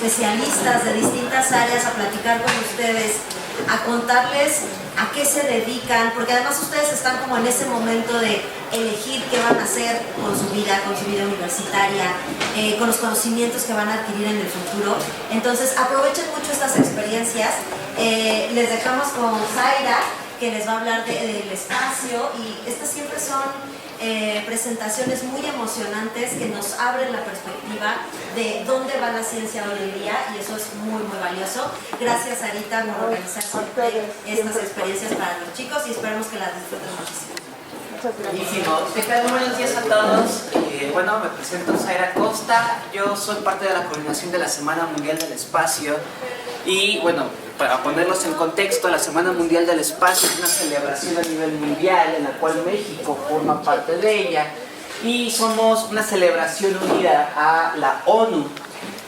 especialistas de distintas áreas a platicar con ustedes, a contarles a qué se dedican, porque además ustedes están como en ese momento de elegir qué van a hacer con su vida universitaria, con los conocimientos que van a adquirir en el futuro. Entonces aprovechen mucho estas experiencias. Les dejamos con Zaira, que les va a hablar del espacio, y estas siempre son presentaciones muy emocionantes que nos abren la perspectiva de dónde va la ciencia hoy en día, y eso es muy muy valioso. Gracias, Sarita, por organizar estas experiencias para los chicos, y esperamos que las disfruten muchísimo. Buenísimo. ¿Qué tal? Buenos días a todos. Bueno, me presento, Zaira Costa. Yo soy parte de la coordinación de la Semana Mundial del Espacio. Y bueno, para ponerlos en contexto, la Semana Mundial del Espacio es una celebración a nivel mundial en la cual México forma parte de ella. Y somos una celebración unida a la ONU.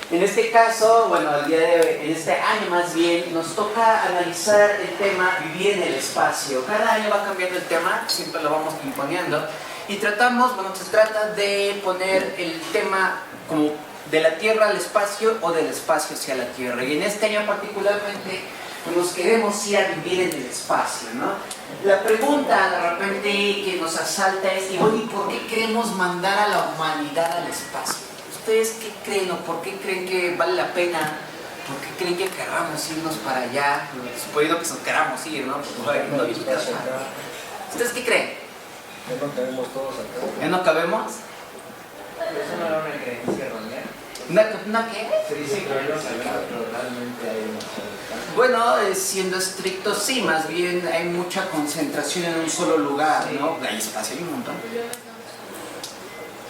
En este caso, bueno, en este año más bien, nos toca analizar el tema vivir en el espacio. Cada año va cambiando el tema, siempre lo vamos imponiendo. Y tratamos, bueno, se trata de poner el tema como de la Tierra al espacio o del espacio hacia la Tierra. Y en este año particularmente nos queremos ir a vivir en el espacio, ¿no? La pregunta de repente que nos asalta es, ¿y por qué queremos mandar a la humanidad al espacio? ¿Ustedes qué creen o por qué creen que vale la pena? ¿Por qué creen que queramos irnos para allá? Suponiendo que nos queramos ir, ¿no? ¿Ustedes qué creen? Ya no cabemos todos acá. ¿Ya no cabemos? Eso no era una creencia errónea. ¿Una qué? Se dice que no sabemos, pero realmente hay una. Bueno, siendo estricto, sí, más bien hay mucha concentración en un solo lugar, ¿no? Hay espacio, hay un montón.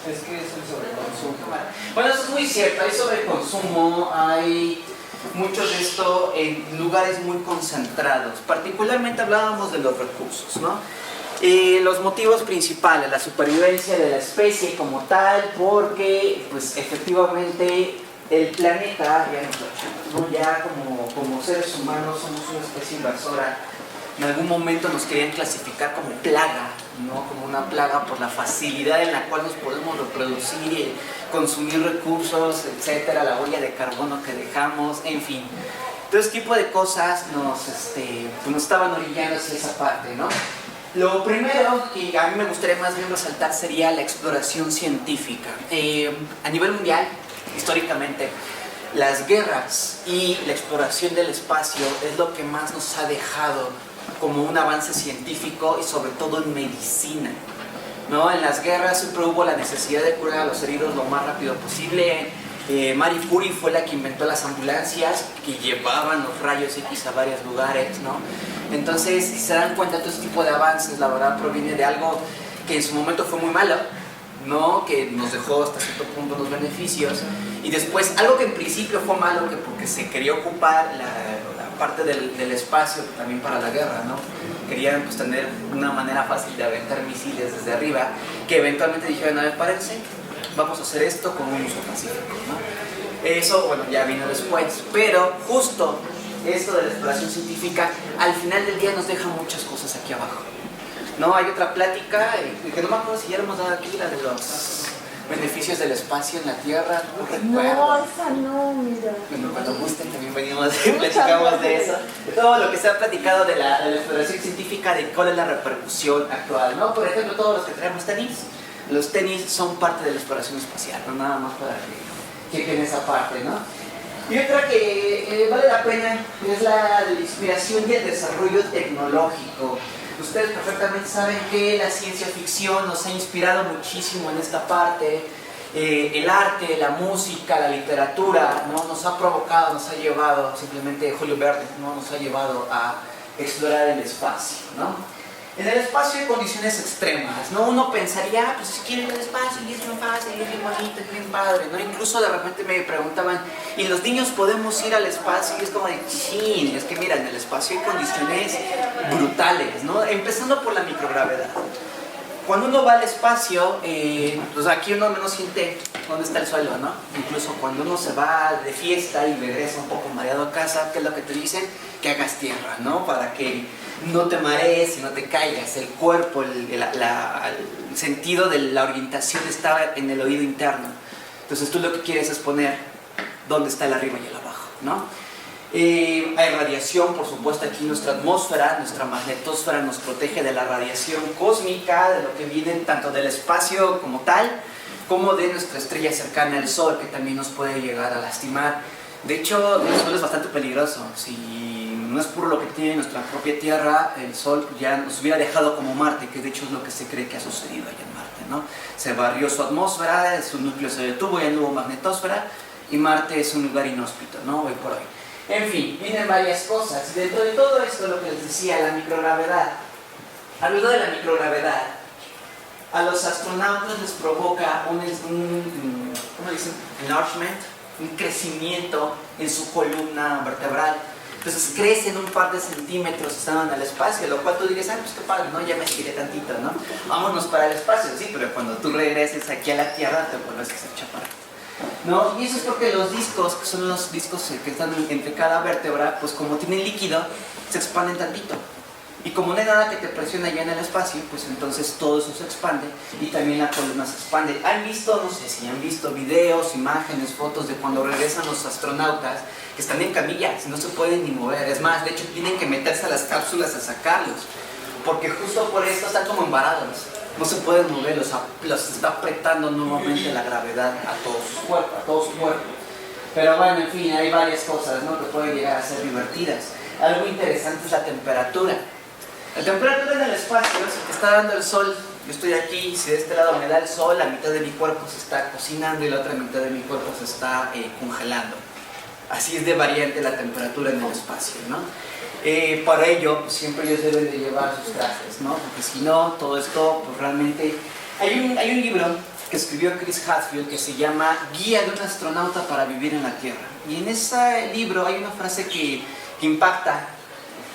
Es que es el sobreconsumo. Bueno, eso es muy cierto, hay sobreconsumo, hay mucho de esto en lugares muy concentrados. Particularmente hablábamos de los recursos, ¿no? Los motivos principales, la supervivencia de la especie como tal, porque pues efectivamente el planeta, ya como seres humanos somos una especie invasora. En algún momento nos querían clasificar como plaga, ¿no? Como una plaga por la facilidad en la cual nos podemos reproducir y consumir recursos, etcétera, la huella de carbono que dejamos, en fin. Todo ese tipo de cosas nos estaban orillando hacia esa parte, ¿no? Lo primero que a mí me gustaría más bien resaltar sería la exploración científica. A nivel mundial, históricamente, las guerras y la exploración del espacio es lo que más nos ha dejado como un avance científico y sobre todo en medicina, ¿no? En las guerras siempre hubo la necesidad de curar a los heridos lo más rápido posible. Marie Curie fue la que inventó las ambulancias que llevaban los rayos X a varios lugares, ¿no? Entonces, si se dan cuenta, todo este tipo de avances, la verdad, proviene de algo que en su momento fue muy malo, ¿no? Que nos dejó hasta cierto punto unos beneficios, y después algo que en principio fue malo, que porque se quería ocupar la parte del espacio también para la guerra, ¿no? Querían pues tener una manera fácil de aventar misiles desde arriba, que eventualmente dijeron, a ver, párense, vamos a hacer esto con un uso pacífico, ¿no? Eso, bueno, ya vino después, pero justo esto de la exploración científica al final del día nos deja muchas cosas aquí abajo, ¿no? Hay otra plática que no me acuerdo si ya hemos dado aquí, la de los beneficios del espacio en la Tierra, no recuerdo. No, esa no, mira. Bueno, cuando gusten también venimos y platicamos de eso, de todo lo que se ha platicado de la exploración científica, de cuál es la repercusión actual, ¿no? Por ejemplo, todos los que traemos tenis, los tenis son parte de la exploración espacial, no nada más para que chequen esa parte, ¿no? Y otra que vale la pena es la inspiración y el desarrollo tecnológico. Ustedes perfectamente saben que la ciencia ficción nos ha inspirado muchísimo en esta parte. El arte, la música, la literatura, ¿no? Nos ha provocado, nos ha llevado, simplemente Julio Verne, ¿no? Nos ha llevado a explorar el espacio, ¿no? En el espacio hay condiciones extremas, ¿no? Uno pensaría, pues si quiero ir al espacio y es muy fácil, es bien bonito, es bien padre, ¿no? Incluso de repente me preguntaban, ¿y los niños podemos ir al espacio? Y es como de, sí, es que mira, en el espacio hay condiciones brutales, ¿no? Empezando por la microgravedad. Cuando uno va al espacio, pues aquí uno menos siente dónde está el suelo, ¿no? Incluso cuando uno se va de fiesta y regresa un poco mareado a casa, ¿qué es lo que te dicen? Que hagas tierra, ¿no? Para que no te marees y no te caigas. El cuerpo, el sentido de la orientación está en el oído interno. Entonces tú lo que quieres es poner dónde está el arriba y el abajo, ¿no? Hay radiación, por supuesto, aquí nuestra atmósfera, nuestra magnetosfera nos protege de la radiación cósmica, de lo que viene tanto del espacio como tal, como de nuestra estrella cercana al Sol, que también nos puede llegar a lastimar. De hecho, el Sol es bastante peligroso. Si no es por lo que tiene nuestra propia Tierra, el Sol ya nos hubiera dejado como Marte, que de hecho es lo que se cree que ha sucedido allá en Marte, ¿no? Se barrió su atmósfera, su núcleo se detuvo, ya no hubo magnetosfera, y Marte es un lugar inhóspito, ¿no? Hoy por hoy. En fin, vienen varias cosas. Dentro de todo esto, lo que les decía, la microgravedad. Hablando de la microgravedad, a los astronautas les provoca ¿cómo dicen? Enlargement, un crecimiento en su columna vertebral. Entonces crecen un par de centímetros estando en el espacio, lo cual tú dirías, pues qué padre, ¿no? Ya me estiré tantito, ¿no? Vámonos para el espacio, sí, pero cuando tú regreses aquí a la Tierra te vuelves a hacer chaparro, ¿no? Y eso es porque los discos, que son los discos que están entre cada vértebra, pues como tienen líquido, se expanden tantito. Y como no hay nada que te presione allá en el espacio, pues entonces todo eso se expande y también la columna se expande. ¿Han visto, no sé si han visto videos, imágenes, fotos de cuando regresan los astronautas que están en camillas, no se pueden ni mover? Es más, de hecho tienen que meterse a las cápsulas a sacarlos, porque justo por esto están como embarados. No se pueden mover, los está apretando nuevamente la gravedad a todo su cuerpo. Pero bueno, en fin, hay varias cosas, ¿no?, que pueden llegar a ser divertidas. Algo interesante es la temperatura. La temperatura en el espacio, si te está dando el sol, yo estoy aquí, si de este lado me da el sol, la mitad de mi cuerpo se está cocinando y la otra mitad de mi cuerpo se está congelando. Así es de variante la temperatura en el espacio, ¿no? Para ello, pues, siempre ellos deben de llevar sus trajes, ¿no? Porque si no, todo esto, pues realmente... Hay un libro que escribió Chris Hadfield que se llama Guía de un astronauta para vivir en la Tierra. Y en ese libro hay una frase que impacta,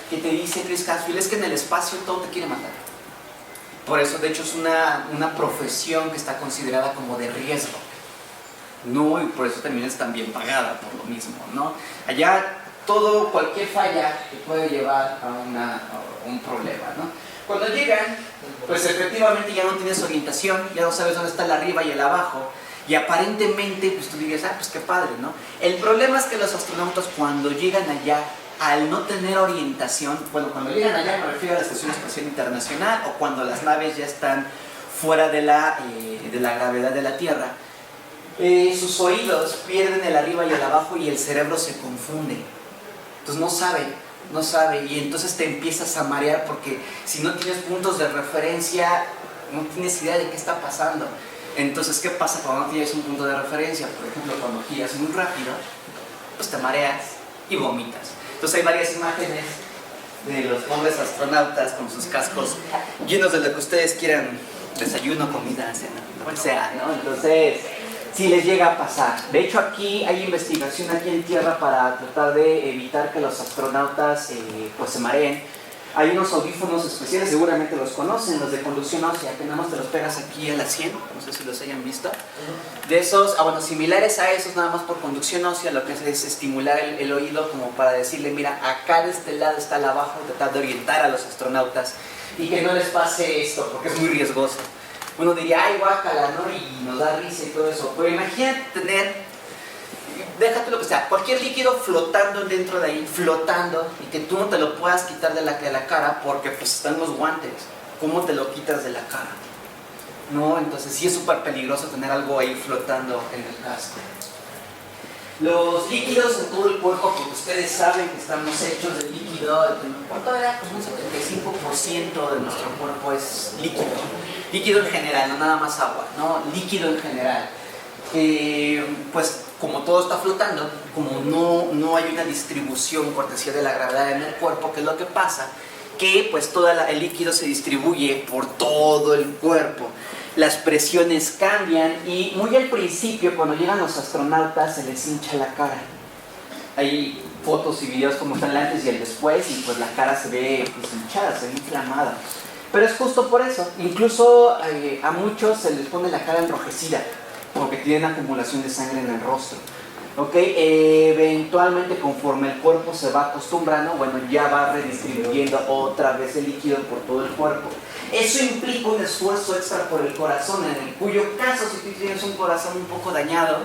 que te dice Chris Hadfield, es que en el espacio todo te quiere matar. Por eso, de hecho, es una profesión que está considerada como de riesgo, ¿no? Y por eso también es tan bien pagada por lo mismo, ¿no? Allá cualquier falla te puede llevar a un problema, ¿no? Cuando llegan, pues efectivamente ya no tienes orientación, ya no sabes dónde está el arriba y el abajo, y aparentemente, pues tú dirías, pues qué padre, ¿no? El problema es que los astronautas cuando llegan allá, al no tener orientación, bueno, cuando llegan allá me refiero a la Estación Espacial Internacional o cuando las naves ya están fuera de la gravedad de la Tierra, sus oídos pierden el arriba y el abajo y el cerebro se confunde. Entonces no sabe y entonces te empiezas a marear porque si no tienes puntos de referencia, no tienes idea de qué está pasando. Entonces, ¿qué pasa cuando no tienes un punto de referencia? Por ejemplo, cuando giras muy rápido, pues te mareas y vomitas. Entonces hay varias imágenes de los pobres astronautas con sus cascos llenos de lo que ustedes quieran, desayuno, comida, cena, lo que sea, ¿no? Entonces, sí les llega a pasar. De hecho, aquí hay investigación aquí en Tierra para tratar de evitar que los astronautas pues se mareen. Hay unos audífonos especiales, seguramente los conocen, los de conducción ósea, que nada más te los pegas aquí a la 100, no sé si los hayan visto. De esos, similares a esos, nada más por conducción ósea, lo que hace es estimular el oído como para decirle, mira, acá de este lado está el abajo, tratar de orientar a los astronautas y que no les pase esto, porque es muy riesgoso. Uno diría, ay, guácala, ¿no? Y nos da risa y todo eso, pero imagínate tener... Déjate lo que sea, cualquier líquido flotando dentro de ahí, flotando, y que tú no te lo puedas quitar de la cara porque pues están los guantes. ¿Cómo te lo quitas de la cara? No, entonces sí es súper peligroso tener algo ahí flotando en el casco. Los líquidos en todo el cuerpo, porque ustedes saben que estamos hechos de líquido, ¿cuánto era? Pues un 75% de nuestro cuerpo es líquido. Líquido en general, no nada más agua, ¿no? Líquido en general. Pues como todo está flotando, como no hay una distribución cortesía de la gravedad en el cuerpo, ¿qué es lo que pasa? Que pues todo el líquido se distribuye por todo el cuerpo. Las presiones cambian y muy al principio, cuando llegan los astronautas, se les hincha la cara. Hay fotos y videos como están el antes y el después y pues la cara se ve pues, hinchada, se ve inflamada. Pero es justo por eso. Incluso a muchos se les pone la cara enrojecida porque tienen acumulación de sangre en el rostro. ¿Ok? Eventualmente, conforme el cuerpo se va acostumbrando, bueno, ya va redistribuyendo otra vez el líquido por todo el cuerpo. Eso implica un esfuerzo extra por el corazón, en el cuyo caso, si tú tienes un corazón un poco dañado,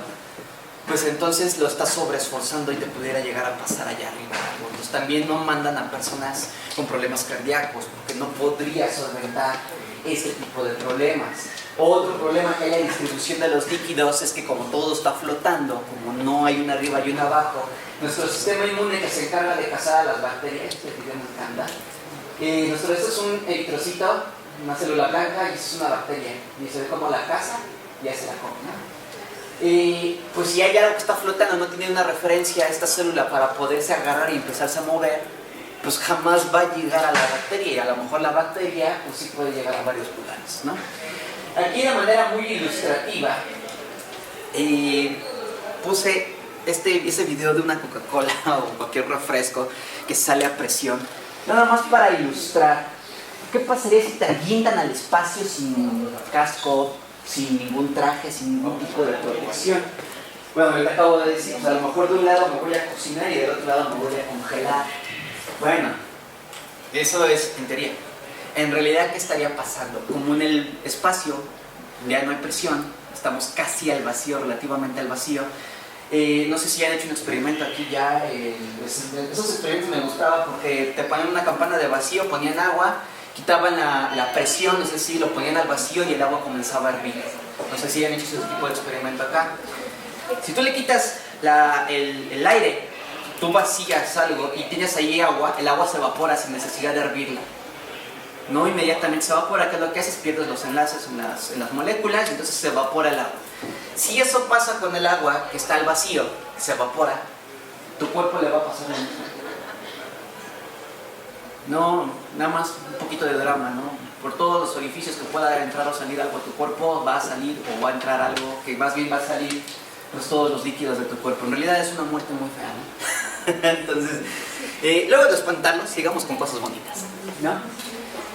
pues entonces lo estás sobreesforzando y te pudiera llegar a pasar allá arriba. Entonces también no mandan a personas con problemas cardíacos porque no podría solventar este tipo de problemas. Otro problema que hay en la distribución de los líquidos es que como todo está flotando, como no hay una arriba y una abajo, nuestro sistema inmune que se encarga de cazar a las bacterias, este video me encanta, esto es un eritrocito, una célula blanca, y esto es una bacteria, y se ve como la caza y ya se la come, ¿no? Pues si hay algo que está flotando, no tiene una referencia a esta célula para poderse agarrar y empezarse a mover, pues jamás va a llegar a la bacteria, y a lo mejor la bacteria pues sí puede llegar a varios lugares, ¿no? Aquí de manera muy ilustrativa puse ese video de una Coca-Cola o cualquier refresco que sale a presión, nada más para ilustrar qué pasaría si te avientan al espacio sin casco, sin ningún traje, sin ningún tipo de protección. Bueno, le acabo de decir, pues a lo mejor de un lado me voy a cocinar y del otro lado me voy a congelar. Bueno, eso es en teoría. En realidad, ¿qué estaría pasando? Como en el espacio ya no hay presión, estamos casi al vacío, relativamente al vacío. No sé si han hecho un experimento aquí ya. Esos experimentos me gustaban porque te ponían una campana de vacío, ponían agua, quitaban la presión, no sé si lo ponían al vacío y el agua comenzaba a hervir. No sé si han hecho ese tipo de experimento acá. Si tú le quitas el aire, tú vacías algo y tienes ahí agua, el agua se evapora sin necesidad de hervirla. No inmediatamente se evapora, que es lo que haces, pierdes los enlaces en las moléculas y entonces se evapora el agua. Si eso pasa con el agua que está al vacío, que se evapora, tu cuerpo le va a pasar lo mismo. No, nada más un poquito de drama, ¿no? Por todos los orificios que pueda entrar o salir algo a tu cuerpo, va a salir o va a entrar algo que más bien va a salir pues todos los líquidos de tu cuerpo. En realidad es una muerte muy fea, ¿no? Entonces, luego de espantarnos, sigamos con cosas bonitas, ¿no?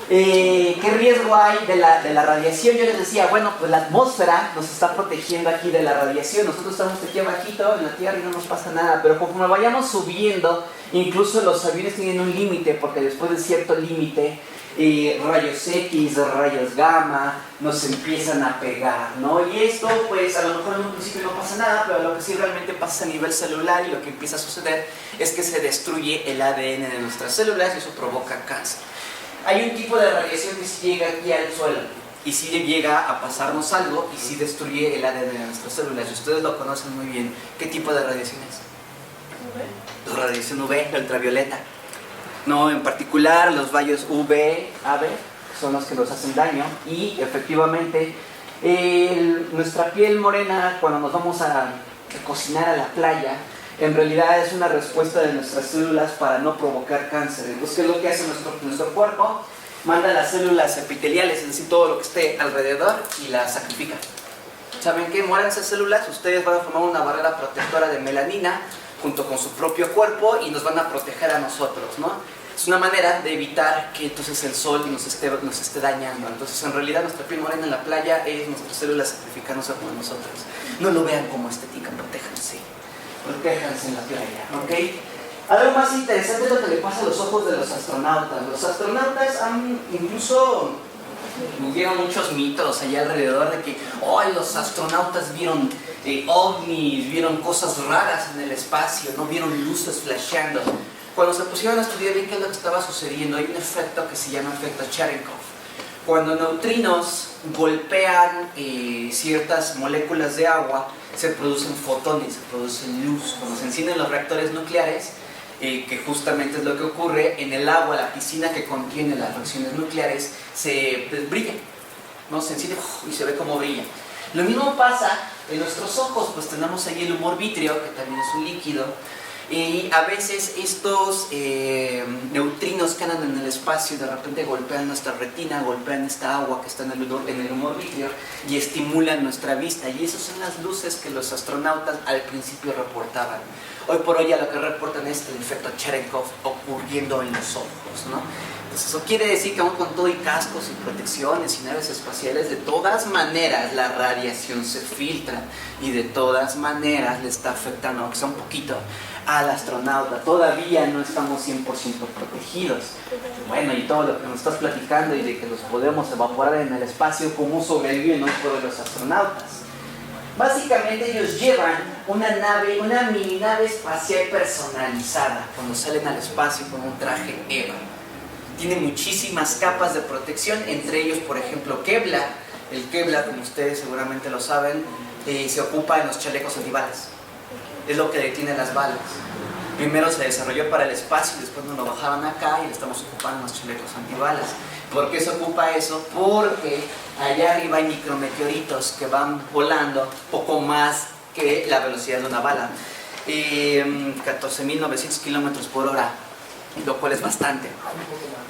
¿Qué riesgo hay de la radiación? Yo les decía, bueno, pues la atmósfera nos está protegiendo aquí de la radiación. Nosotros estamos aquí abajito en la Tierra y no nos pasa nada, pero conforme vayamos subiendo, incluso los aviones tienen un límite, porque después de cierto límite, rayos X, rayos gamma, nos empiezan a pegar, ¿no? Y esto, pues, a lo mejor en un principio no pasa nada, pero lo que sí realmente pasa a nivel celular y lo que empieza a suceder es que se destruye el ADN de nuestras células y eso provoca cáncer. Hay un tipo de radiación que sí llega aquí al suelo y sí llega a pasarnos algo y sí destruye el ADN de nuestras células. Y ustedes lo conocen muy bien. ¿Qué tipo de radiación es? La radiación UV, la ultravioleta. No, en particular los rayos UV, AB, son los que nos hacen daño. Y efectivamente, nuestra piel morena, cuando nos vamos a cocinar a la playa, en realidad es una respuesta de nuestras células para no provocar cáncer. Entonces, ¿qué es lo que hace nuestro cuerpo? Manda las células epiteliales, es decir, todo lo que esté alrededor, y las sacrifica. ¿Saben qué? Mueren esas células, ustedes van a formar una barrera protectora de melanina junto con su propio cuerpo y nos van a proteger a nosotros, ¿no? Es una manera de evitar que entonces el sol nos esté dañando. Entonces, en realidad, nuestra piel morena en la playa es nuestras células sacrificándose por nosotros. No lo vean como estética, protéjanse. Protéjanse en la playa, ¿ok? Algo más interesante es lo que le pasa a los ojos de los astronautas. Los astronautas incluso hubieron muchos mitos allá alrededor de que los astronautas vieron ovnis, vieron cosas raras en el espacio, no vieron luces flasheando. Cuando se pusieron a estudiar bien qué es lo que estaba sucediendo, hay un efecto que se llama efecto Cherenkov. Cuando neutrinos golpean ciertas moléculas de agua, se producen fotones, se producen luz. Cuando se encienden los reactores nucleares, que justamente es lo que ocurre en el agua, la piscina que contiene las reacciones nucleares, se brilla, ¿no? Se enciende y se ve como brilla. Lo mismo pasa en nuestros ojos, pues tenemos ahí el humor vítreo, que también es un líquido, y a veces estos neutrinos que andan en el espacio de repente golpean nuestra retina, golpean esta agua que está en el humor vítreo y estimulan nuestra vista. Y esas son las luces que los astronautas al principio reportaban. Hoy por hoy ya lo que reportan es el efecto Cherenkov ocurriendo en los ojos, ¿no? Entonces, eso quiere decir que aún con todo y cascos y protecciones y naves espaciales, de todas maneras la radiación se filtra y de todas maneras le está afectando, aunque sea un poquito, al astronauta. Todavía no estamos 100% protegidos. Bueno, y todo lo que nos estás platicando y de que los podemos evaporar en el espacio, ¿cómo sobreviven hoy por hoy los astronautas? Básicamente ellos llevan una mini nave espacial personalizada cuando salen al espacio con un traje EVA. Tiene muchísimas capas de protección, entre ellos, por ejemplo, Kevlar. El Kevlar, como ustedes seguramente lo saben, se ocupa en los chalecos antibalas. Es lo que detiene las balas. Primero se desarrolló para el espacio y después nos lo bajaron acá y le estamos ocupando en los chalecos antibalas. ¿Por qué se ocupa eso? Porque allá arriba hay micrometeoritos que van volando poco más que la velocidad de una bala. 14.900 kilómetros por hora, lo cual es bastante.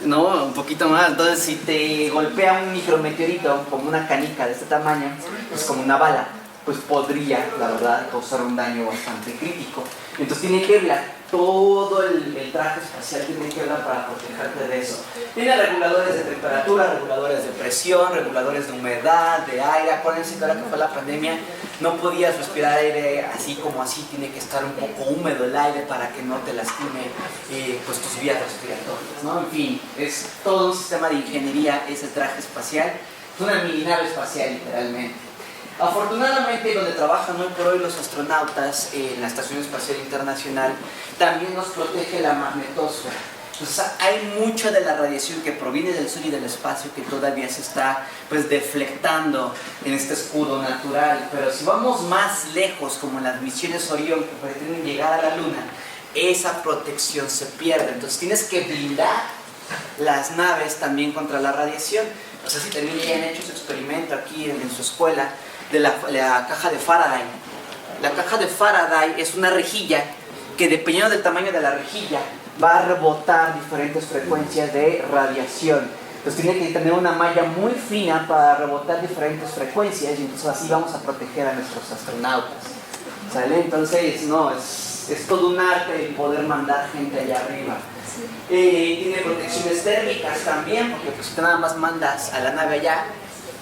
No, un poquito más. Entonces, si te golpea un micrometeorito como una canica de este tamaño, pues como una bala, pues podría, la verdad, causar un daño bastante crítico. Entonces tiene Kevlar. Todo el traje espacial tiene Kevlar para protegerte de eso. Tiene reguladores de temperatura, reguladores de presión, reguladores de humedad, de aire. Acuérdense que ahora que fue la pandemia no podías respirar aire así como así. Tiene que estar un poco húmedo el aire para que no te lastime pues tus vías respiratorias, ¿no? En fin, es todo un sistema de ingeniería ese traje espacial. Es una mini nave espacial literalmente. Afortunadamente, donde trabajan hoy por hoy los astronautas en la Estación Espacial Internacional, también nos protege la magnetosfera. Entonces, hay mucha de la radiación que proviene del Sol y del espacio que todavía se está pues deflectando en este escudo natural. Pero si vamos más lejos, como en las misiones Orión que pretenden llegar a la Luna, esa protección se pierde. Entonces, tienes que blindar las naves también contra la radiación. No sé si también ya han hecho su experimento aquí en su escuela de la caja de Faraday. La caja de Faraday es una rejilla que, dependiendo del tamaño de la rejilla, va a rebotar diferentes frecuencias de radiación. Entonces tiene que tener una malla muy fina para rebotar diferentes frecuencias y entonces así vamos a proteger a nuestros astronautas. ¿Sale? Entonces, no, es todo un arte el poder mandar gente allá arriba. Tiene protecciones térmicas también, porque pues, si tú nada más mandas a la nave allá,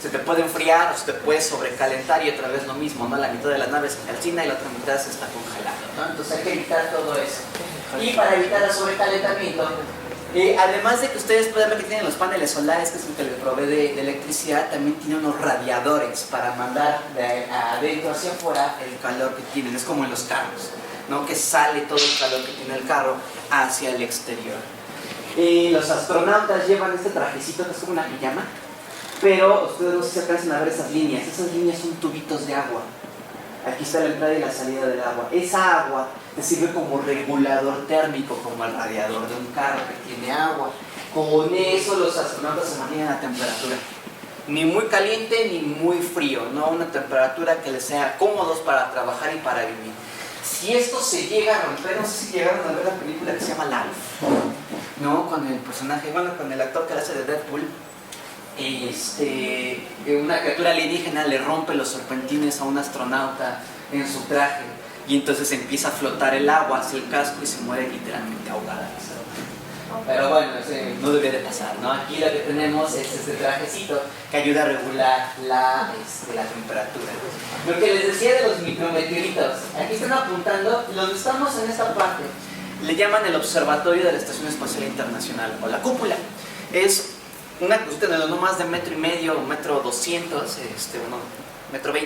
se te puede enfriar o se te puede sobrecalentar y otra vez lo mismo, ¿no? La mitad de la nave se calcina y la otra mitad se está congelando, ¿no? Entonces hay que evitar todo eso. Y para evitar el sobrecalentamiento, además de que ustedes pueden ver que tienen los paneles solares, que es el que les provee de electricidad, también tiene unos radiadores para mandar de adentro hacia afuera el calor que tienen. Es como en los carros, ¿no? Que sale todo el calor que tiene el carro hacia el exterior. Los astronautas llevan este trajecito que es como una pijama, pero ustedes no sé si alcanzan a ver esas líneas. Esas líneas son tubitos de agua. Aquí está la entrada y la salida del agua. Esa agua te sirve como regulador térmico, como el radiador de un carro que tiene agua. Con eso los astronautas se mantienen a temperatura. Ni muy caliente ni muy frío, ¿no? Una temperatura que les sea cómodos para trabajar y para vivir. Si esto se llega a romper, no sé si llegaron a ver la película que se llama Life, ¿no? Con el personaje, bueno, con el actor que hace de Deadpool. Una criatura alienígena le rompe los serpentines a un astronauta en su traje y entonces empieza a flotar el agua hacia el casco y se muere literalmente ahogada. Pero bueno, no debe de pasar, ¿no? Aquí lo que tenemos es este trajecito que ayuda a regular la temperatura. Lo que les decía de los micrometeoritos, aquí están apuntando, donde estamos en esta parte, le llaman el observatorio de la Estación Espacial Internacional o la cúpula. Es una cosita de no más de 1,5 metros, 1,2 metros, 1,20 metros,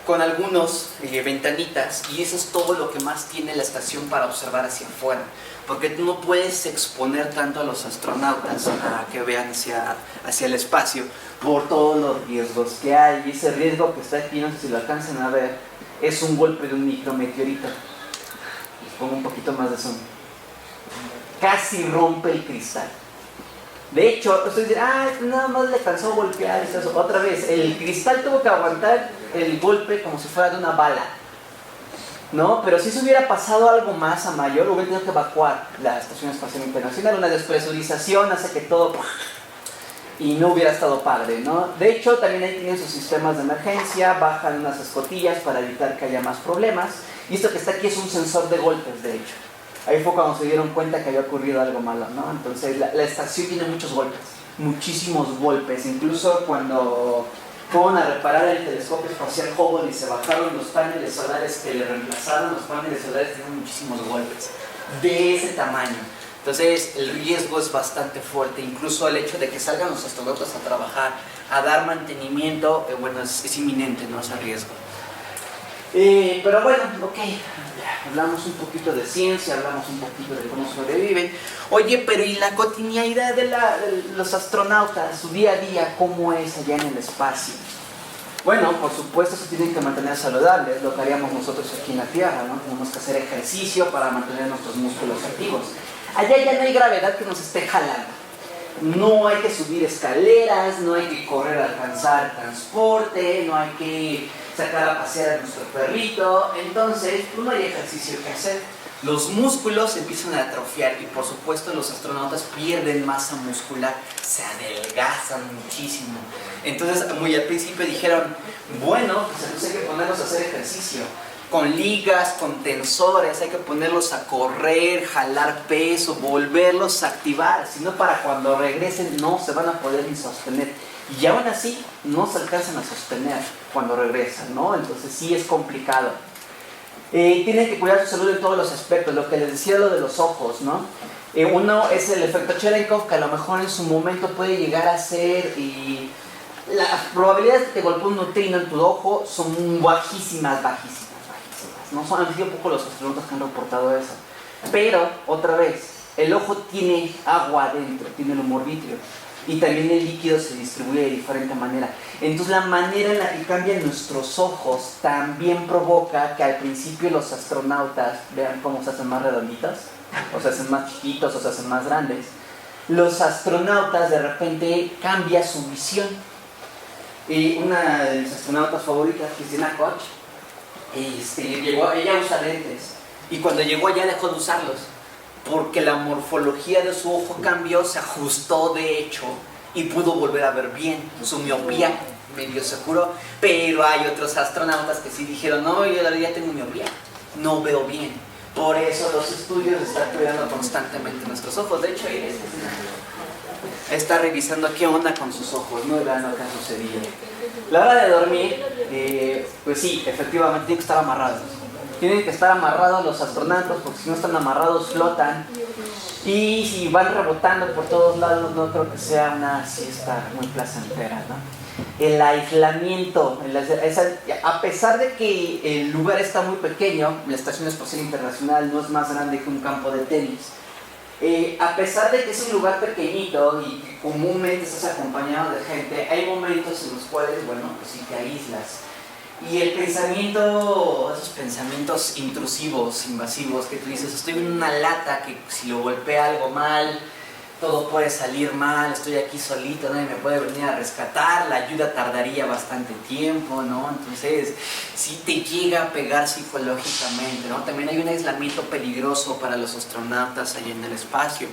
con algunos ventanitas, y eso es todo lo que más tiene la estación para observar hacia afuera, porque tú no puedes exponer tanto a los astronautas a que vean hacia el espacio por todos los riesgos que hay, y ese riesgo que está aquí, no sé si lo alcanzan a ver, es un golpe de un micrometeorito. Les pongo un poquito más de zoom. Casi rompe el cristal. De hecho, ustedes dirán, nada más le alcanzó a golpear. Otra vez, el cristal tuvo que aguantar el golpe como si fuera de una bala, ¿no? Pero si eso hubiera pasado algo más a mayor, hubiera tenido que evacuar la Estación Espacial Internacional. Una despresurización hace que todo... y no hubiera estado padre, ¿no? De hecho, también ahí tienen sus sistemas de emergencia, bajan unas escotillas para evitar que haya más problemas. Y esto que está aquí es un sensor de golpes, de hecho. Ahí fue cuando se dieron cuenta que había ocurrido algo malo, ¿no? Entonces la estación tiene muchos golpes, muchísimos golpes. Incluso cuando fueron a reparar el telescopio espacial Hubble y se bajaron los paneles solares que le reemplazaron, los paneles solares tienen muchísimos golpes de ese tamaño. Entonces el riesgo es bastante fuerte. Incluso el hecho de que salgan los astronautas a trabajar, a dar mantenimiento, bueno, es inminente, ¿no? Ese riesgo. Pero bueno, ok, hablamos un poquito de ciencia, hablamos un poquito de cómo sobreviven. Oye, pero ¿y la cotidianidad de los astronautas, su día a día, cómo es allá en el espacio? Bueno, por supuesto se tienen que mantener saludables, lo que haríamos nosotros aquí en la Tierra, ¿no? Tenemos que hacer ejercicio para mantener nuestros músculos activos. Allá ya no hay gravedad que nos esté jalando. No hay que subir escaleras, no hay que correr a alcanzar transporte, no hay que sacar a pasear a nuestro perrito. Entonces, pues no hay ejercicio que hacer. Los músculos empiezan a atrofiar y por supuesto los astronautas pierden masa muscular, se adelgazan muchísimo. Entonces, muy al principio dijeron, bueno, pues entonces hay que ponerlos a hacer ejercicio. Con ligas, con tensores, hay que ponerlos a correr, jalar peso, volverlos a activar, si no para cuando regresen no se van a poder ni sostener. Y aún así no se alcanzan a sostener cuando regresan, ¿no? Entonces sí es complicado. Tienen que cuidar su salud en todos los aspectos, lo que les decía lo de los ojos, ¿no? Uno es el efecto Cherenkov, que a lo mejor en su momento puede llegar a ser... las probabilidades de que te golpee un neutrino en tu ojo son bajísimas. No son, han sido poco los astronautas que han reportado eso. Pero, otra vez, el ojo tiene agua adentro, tiene el humor vítreo. Y también el líquido se distribuye de diferente manera. Entonces la manera en la que cambian nuestros ojos también provoca que al principio los astronautas, vean cómo se hacen más redonditos, o se hacen más chiquitos, o se hacen más grandes. Los astronautas de repente cambia su visión. Y una de mis astronautas favoritas, Christina Koch, ella usa lentes. Y cuando llegó allá dejó de usarlos. Porque la morfología de su ojo cambió, se ajustó de hecho y pudo volver a ver bien. Su miopía medio se curó, pero hay otros astronautas que sí dijeron, no, yo ya tengo miopía, no veo bien. Por eso los estudios están cuidando constantemente nuestros ojos. De hecho, está revisando qué onda con sus ojos, no vean lo que ha sucedido. La hora de dormir, pues sí, efectivamente tiene que estar amarrados. Tienen que estar amarrados los astronautas porque si no están amarrados flotan y si van rebotando por todos lados no creo que sea una siesta muy placentera, ¿no? El aislamiento, a pesar de que el lugar está muy pequeño, la Estación Espacial Internacional no es más grande que un campo de tenis, a pesar de que es un lugar pequeñito y que comúnmente estás acompañado de gente, hay momentos en los cuales, bueno, pues sí te aíslas. Y el pensamiento, esos pensamientos intrusivos, invasivos, que tú dices, estoy en una lata que si lo golpea algo mal, todo puede salir mal, estoy aquí solito, nadie me puede venir a rescatar, la ayuda tardaría bastante tiempo, ¿no? Entonces, sí te llega a pegar psicológicamente, ¿no? También hay un aislamiento peligroso para los astronautas allá en el espacio.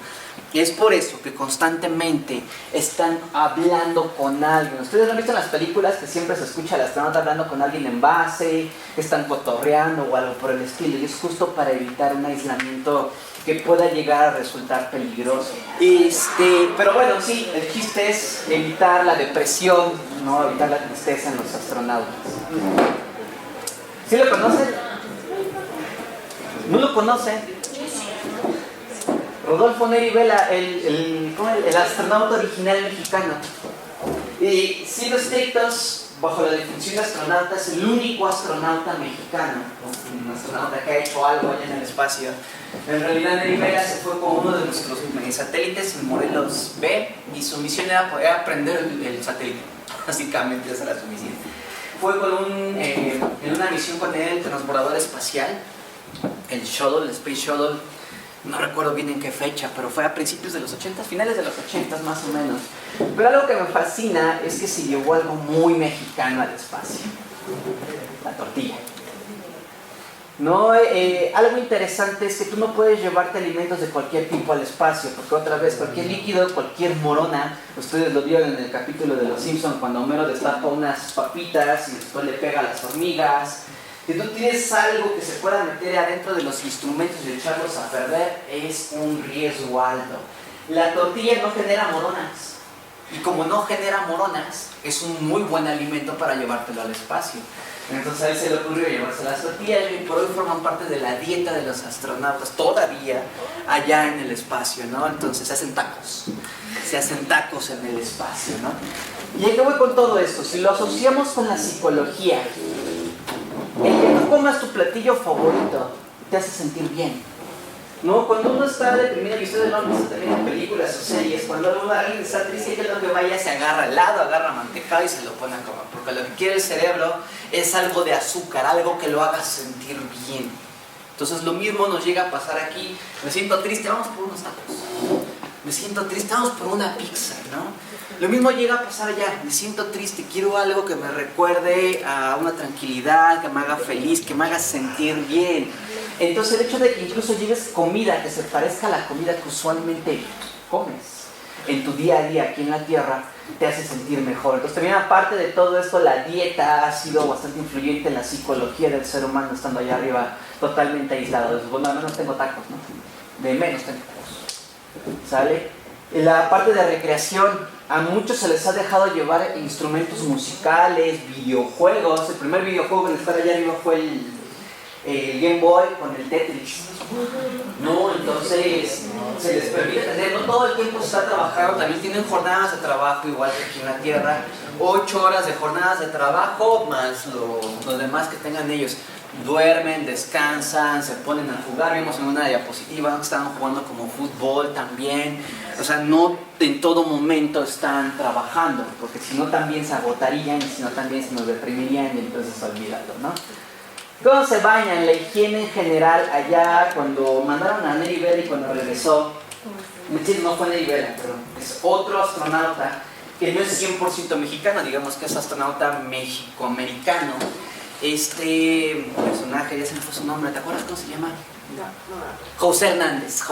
Y es por eso que constantemente están hablando con alguien. Ustedes han visto en las películas que siempre se escucha al astronauta hablando con alguien en base, que están cotorreando o algo por el estilo. Y es justo para evitar un aislamiento que pueda llegar a resultar peligroso. Pero bueno, sí, el chiste es evitar la depresión, ¿no? Evitar la tristeza en los astronautas. ¿Sí lo conocen? ¿No lo conocen? Rodolfo Neri Vela, el astronauta original mexicano. Y siendo estrictos, bajo la definición de astronauta, es el único astronauta mexicano, ¿no? Un astronauta que ha hecho algo allá en el espacio. En realidad Neri Vela se fue con uno de nuestros satélites en Morelos B y su misión era poder prender el satélite. Básicamente esa era su misión. Fue en una misión con el transbordador espacial, el Shuttle, el Space Shuttle. No recuerdo bien en qué fecha, pero fue a principios de los 80, finales de los 80 más o menos. Pero algo que me fascina es que se llevó algo muy mexicano al espacio. La tortilla. No, algo interesante es que tú no puedes llevarte alimentos de cualquier tipo al espacio, porque otra vez, cualquier líquido, cualquier morona, ustedes lo vieron en el capítulo de Los Simpsons, cuando Homero destapa unas papitas y después le pega a las hormigas. Si tú tienes algo que se pueda meter adentro de los instrumentos y echarlos a perder, es un riesgo alto. La tortilla no genera moronas. Y como no genera moronas, es un muy buen alimento para llevártelo al espacio. Entonces a él se le ocurrió llevarse las tortillas y por hoy forman parte de la dieta de los astronautas, todavía allá en el espacio, ¿no? Entonces se hacen tacos en el espacio, ¿no? ¿Y a qué voy con todo esto? Si lo asociamos con la psicología, el que no comas tu platillo favorito, te hace sentir bien. No, cuando uno está deprimido, y ustedes lo han visto también en películas o series, cuando alguien está triste, que lo que vaya se agarra helado, agarra mantecado y se lo pone a comer, porque lo que quiere el cerebro es algo de azúcar, algo que lo haga sentir bien. Entonces lo mismo nos llega a pasar aquí. Me siento triste, vamos por unos tacos. Me siento triste, vamos por una pizza, ¿no? Lo mismo llega a pasar allá. Me siento triste, quiero algo que me recuerde a una tranquilidad, que me haga feliz, que me haga sentir bien. Entonces el hecho de que incluso lleves comida que se parezca a la comida que usualmente comes en tu día a día aquí en la tierra, te hace sentir mejor. Entonces también aparte de todo esto, la dieta ha sido bastante influyente en la psicología del ser humano estando allá arriba totalmente aislado. Bueno, al menos tengo tacos, ¿no? De menos tengo tacos. ¿Sale? La parte de recreación, a muchos se les ha dejado llevar instrumentos musicales, videojuegos. El primer videojuego en estar allá arriba fue el Game Boy con el Tetris. No, entonces se les permite tener, no todo el tiempo se está trabajando, también tienen jornadas de trabajo igual que aquí en la tierra, 8 horas de jornadas de trabajo más lo demás que tengan ellos. Duermen, descansan, se ponen a jugar. Vimos en una diapositiva que estaban jugando como fútbol también. O sea, no en todo momento están trabajando, porque si no también se agotarían y si no también se nos deprimirían y entonces olvídalo, ¿no? ¿Cómo se bañan? La higiene en general allá, cuando mandaron a Neri Bela y cuando regresó, no fue Neri Bela, pero es otro astronauta que no es 100% mexicano, digamos que es astronauta mexicoamericano. Este personaje, ya se me fue su nombre, ¿te acuerdas cómo se llama? José Hernández.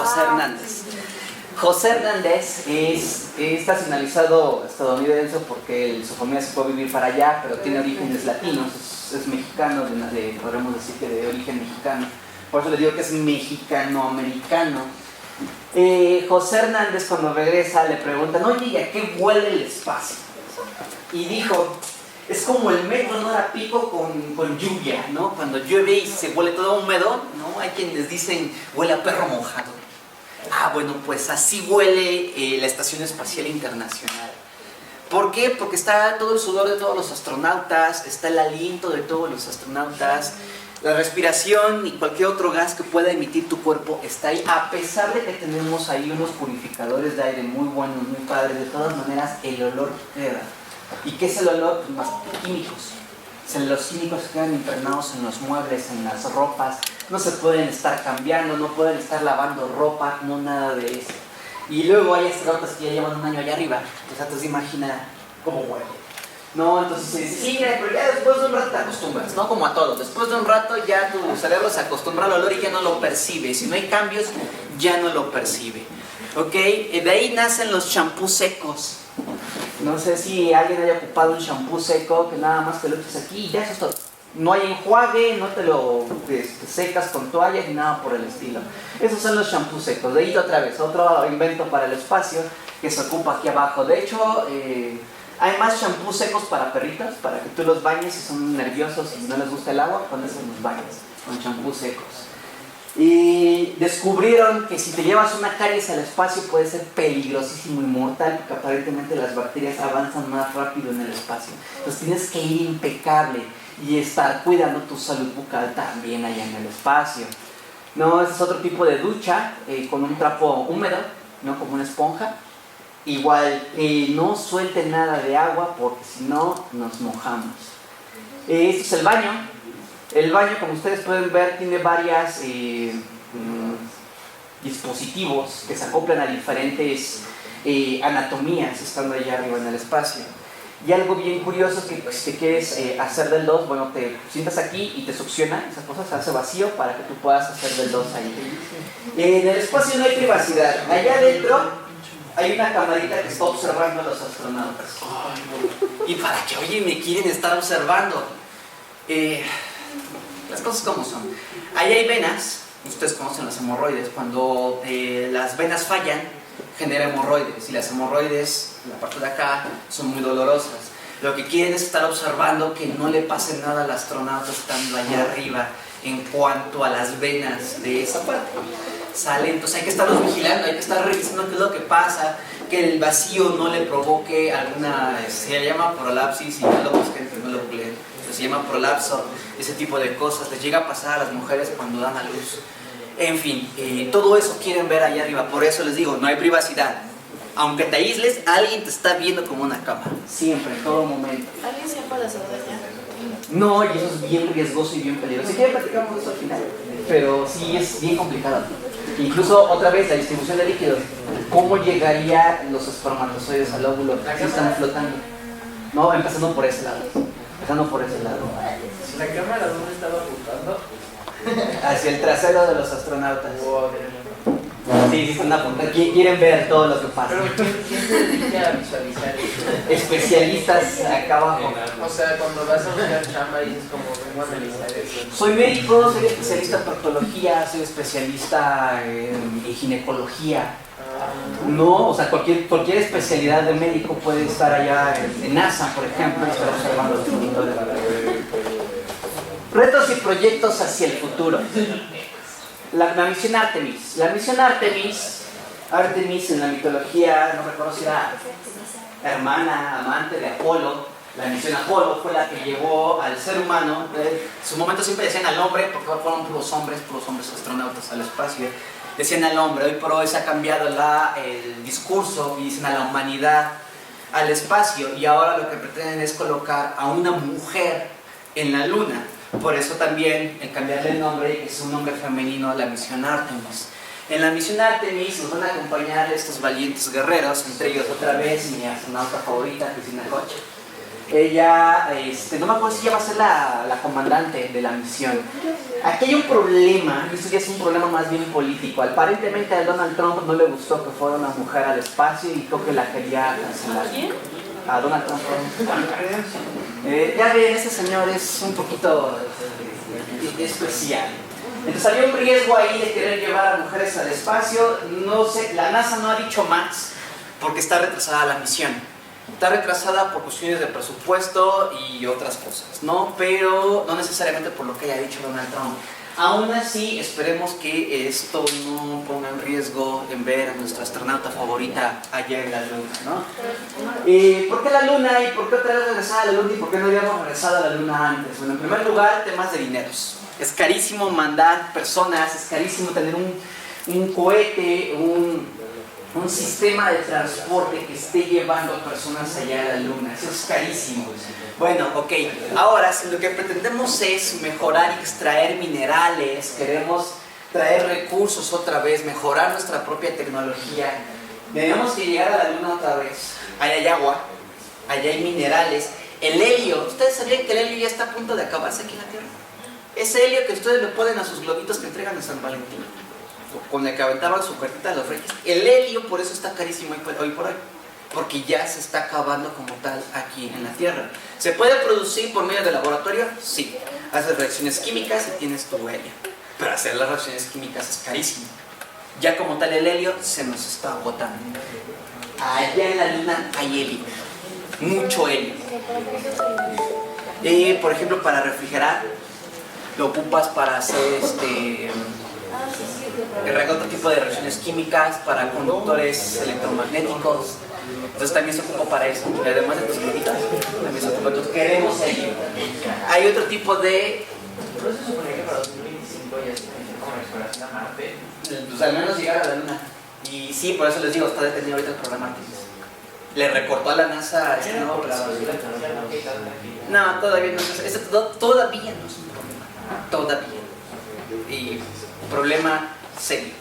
José Hernández es nacionalizado estadounidense porque su familia se fue a vivir para allá, pero tiene orígenes latinos, es mexicano, podríamos decir que de origen mexicano. Por eso le digo que es mexicano-americano. José Hernández cuando regresa le preguntan, oye, ¿y a qué huele el espacio? Y dijo, es como el metro, ¿no? Era pico con lluvia, ¿no? Cuando llueve y se huele todo húmedo, ¿no? Hay quienes dicen, huele a perro mojado. Ah, bueno, pues así huele la Estación Espacial Internacional. ¿Por qué? Porque está todo el sudor de todos los astronautas, está el aliento de todos los astronautas, la respiración y cualquier otro gas que pueda emitir tu cuerpo está ahí. A pesar de que tenemos ahí unos purificadores de aire muy buenos, muy padres, de todas maneras el olor queda. ¿Y qué es el olor? Pues más químicos. Los químicos quedan impregnados en los muebles, en las ropas. No se pueden estar cambiando, no pueden estar lavando ropa, no nada de eso. Y luego hay astronautas que ya llevan un año allá arriba. Entonces imagina cómo huele. No, entonces sí, pero ya después de un rato te acostumbras, no como a todo. Después de un rato ya tu cerebro se acostumbra al olor y ya no lo percibe. Si no hay cambios, ya no lo percibe. ¿Ok? De ahí nacen los champús secos. No sé si alguien haya ocupado un champú seco que nada más te lo echas aquí y ya eso es todo. No hay enjuague, no te lo secas con toallas ni nada por el estilo. Esos son los champús secos. De ahí otra vez, otro invento para el espacio que se ocupa aquí abajo. De hecho, hay más champús secos para perritos, para que tú los bañes si son nerviosos y no les gusta el agua, con eso los bañes, con champús secos. Y descubrieron que si te llevas una caries al espacio puede ser peligrosísimo y mortal, porque aparentemente las bacterias avanzan más rápido en el espacio. Entonces tienes que ir impecable y estar cuidando tu salud bucal también allá en el espacio. No, ese es otro tipo de ducha con un trapo húmedo, no como una esponja. Igual, no suelte nada de agua porque si no nos mojamos. Este es el baño. El baño, como ustedes pueden ver, tiene varios dispositivos que se acoplan a diferentes anatomías estando allá arriba en el espacio. Y algo bien curioso es que si te quieres hacer del 2, bueno, te sientas aquí y te succiona, esa cosa se hace vacío para que tú puedas hacer del 2 ahí. En el espacio no hay privacidad. Allá adentro hay una camarita que está observando a los astronautas. ¿Y para qué? Oye, me quieren estar observando. Las cosas como son. Ahí hay venas, ustedes conocen las hemorroides. Cuando las venas fallan, genera hemorroides. Y las hemorroides, la parte de acá, son muy dolorosas. Lo que quieren es estar observando que no le pase nada al astronauta estando allá arriba en cuanto a las venas de esa parte. Sale, entonces hay que estarlos vigilando, hay que estar revisando qué es lo que pasa, que el vacío no le provoque alguna, se llama prolapsis, y no lo busquen, no lo googleen. se llama prolapso, ese tipo de cosas, les llega a pasar a las mujeres cuando dan a luz. En fin, todo eso quieren ver allá arriba, por eso les digo, no hay privacidad. Aunque te aísles, alguien te está viendo como una cámara, siempre, en todo momento. ¿Alguien se ha embarazado allá? No, y eso es bien riesgoso y bien peligroso. Si quieren platicamos de eso al final, pero sí es bien complicado. Incluso, otra vez, la distribución de líquidos. ¿Cómo llegarían los espermatozoides al óvulo si están flotando? No, empezando por ese lado. ¿La cámara dónde estaba apuntando? Hacia el trasero de los astronautas. Sí, están apuntando. Quieren ver todo lo que pasa. Pero ¿quién se dedica a visualizar eso? Especialistas acá abajo. O sea, cuando vas a buscar chamba y dices como, vengo a analizar eso. Soy médico, soy especialista en proctología, soy especialista en ginecología. No, o sea, cualquier especialidad de médico puede estar allá en NASA, por ejemplo, y estar observando los monitores. Retos y proyectos hacia el futuro. La misión Artemis. La misión Artemis en la mitología, no recuerdo si era hermana, amante de Apolo. La misión Apolo fue la que llevó al ser humano, en su momento siempre decían al hombre, porque fueron puros hombres astronautas al espacio, decían al hombre. Hoy por hoy se ha cambiado el discurso y dicen a la humanidad al espacio, y ahora lo que pretenden es colocar a una mujer en la luna. Por eso también el cambiarle el nombre es un nombre femenino a la misión Artemis. En la misión Artemis nos van a acompañar estos valientes guerreros, entre ellos otra vez mi astronauta favorita, Cristina Koch. Ella, no me acuerdo si ella va a ser la comandante de la misión. Aquí hay un problema, y esto ya es un problema más bien político. Aparentemente a Donald Trump no le gustó que fuera una mujer al espacio y creo que la quería cancelar. ¿Quién? A Donald Trump. Ya ven, ese señor es un poquito especial. Entonces había un riesgo ahí de querer llevar a mujeres al espacio. No sé, la NASA no ha dicho más porque está retrasada la misión. Está retrasada por cuestiones de presupuesto y otras cosas, ¿no? Pero no necesariamente por lo que haya dicho Donald Trump. Aún así, esperemos que esto no ponga en riesgo en ver a nuestra astronauta favorita allá en la Luna, ¿no? ¿Por qué la Luna? ¿Y por qué otra vez regresar a la Luna? ¿Y por qué no habíamos regresado a la Luna antes? Bueno, en primer lugar, temas de dineros. Es carísimo mandar personas, es carísimo tener un cohete, un sistema de transporte que esté llevando a personas allá a la Luna. Eso es carísimo. Bueno, ok. Ahora, si lo que pretendemos es mejorar y extraer minerales, queremos traer recursos otra vez, mejorar nuestra propia tecnología, tenemos que llegar a la Luna otra vez. Allá hay agua, allá hay minerales. El helio, ¿ustedes sabían que el helio ya está a punto de acabarse aquí en la Tierra? Ese helio que ustedes le ponen a sus globitos que entregan en San Valentín, con el que aventaban su cartita a los reyes. El helio por eso está carísimo hoy por hoy, porque ya se está acabando como tal aquí en la Tierra. ¿Se puede producir por medio del laboratorio? Sí. Haces reacciones químicas y tienes tu helio, pero hacer las reacciones químicas es carísimo. Ya como tal el helio se nos está agotando. Allá en la Luna hay helio, mucho helio. Por ejemplo, para refrigerar lo ocupas para hacer otro tipo de reacciones químicas, para conductores electromagnéticos. Entonces también se ocupa para eso. Y además de tus globitos, también se ocupa. Entonces queremos helio. Hay otro tipo de... ¿No se supone que para 2025 ya se inicia como exploración a Marte? Pues al menos llegar a la Luna. Y sí, por eso les digo, está detenido ahorita el programa Artemis. Le recortó a la NASA este nuevo presupuesto. No, todavía no es todavía no es un problema. Todavía. Y problema serio.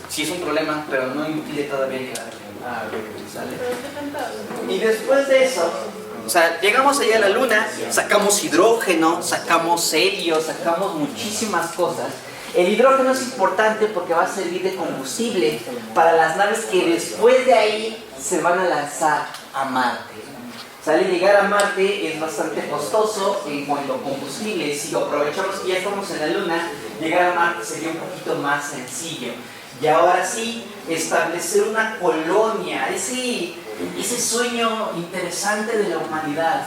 Sí es un problema, pero no impide todavía llegar. ¿Sale? Y después de eso, o sea, llegamos allá a la Luna, sacamos hidrógeno, sacamos helio, sacamos muchísimas cosas. El hidrógeno es importante porque va a servir de combustible para las naves que después de ahí se van a lanzar a Marte. ¿Sale? Llegar a Marte es bastante costoso en cuanto a combustible. Si lo aprovechamos que ya estamos en la Luna, llegar a Marte sería un poquito más sencillo. Y ahora sí, establecer una colonia, ese sueño interesante de la humanidad.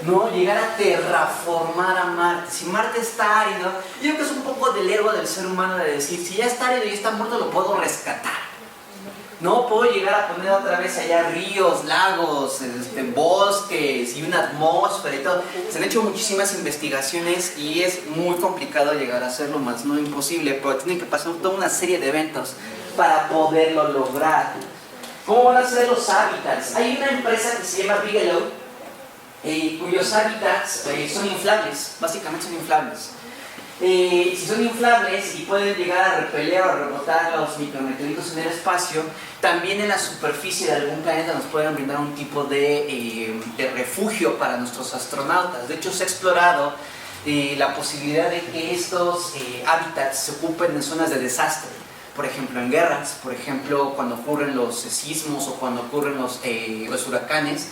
¿No? Llegar a terraformar a Marte. Si Marte está árido, yo creo que es un poco del ego del ser humano de decir, si ya está árido y está muerto, lo puedo rescatar. No puedo llegar a poner otra vez allá ríos, lagos, bosques y una atmósfera y todo. Se han hecho muchísimas investigaciones y es muy complicado llegar a hacerlo, más no imposible, pero tienen que pasar toda una serie de eventos para poderlo lograr. ¿Cómo van a ser los hábitats? Hay una empresa que se llama Bigelow, cuyos hábitats son inflables, básicamente son inflables. Si son inflables y pueden llegar a repeler o rebotar los micrometeoritos en el espacio, también en la superficie de algún planeta nos pueden brindar un tipo de refugio para nuestros astronautas. De hecho, se ha explorado la posibilidad de que estos hábitats se ocupen en zonas de desastre. Por ejemplo, en guerras, por ejemplo, cuando ocurren los sismos o cuando ocurren los huracanes,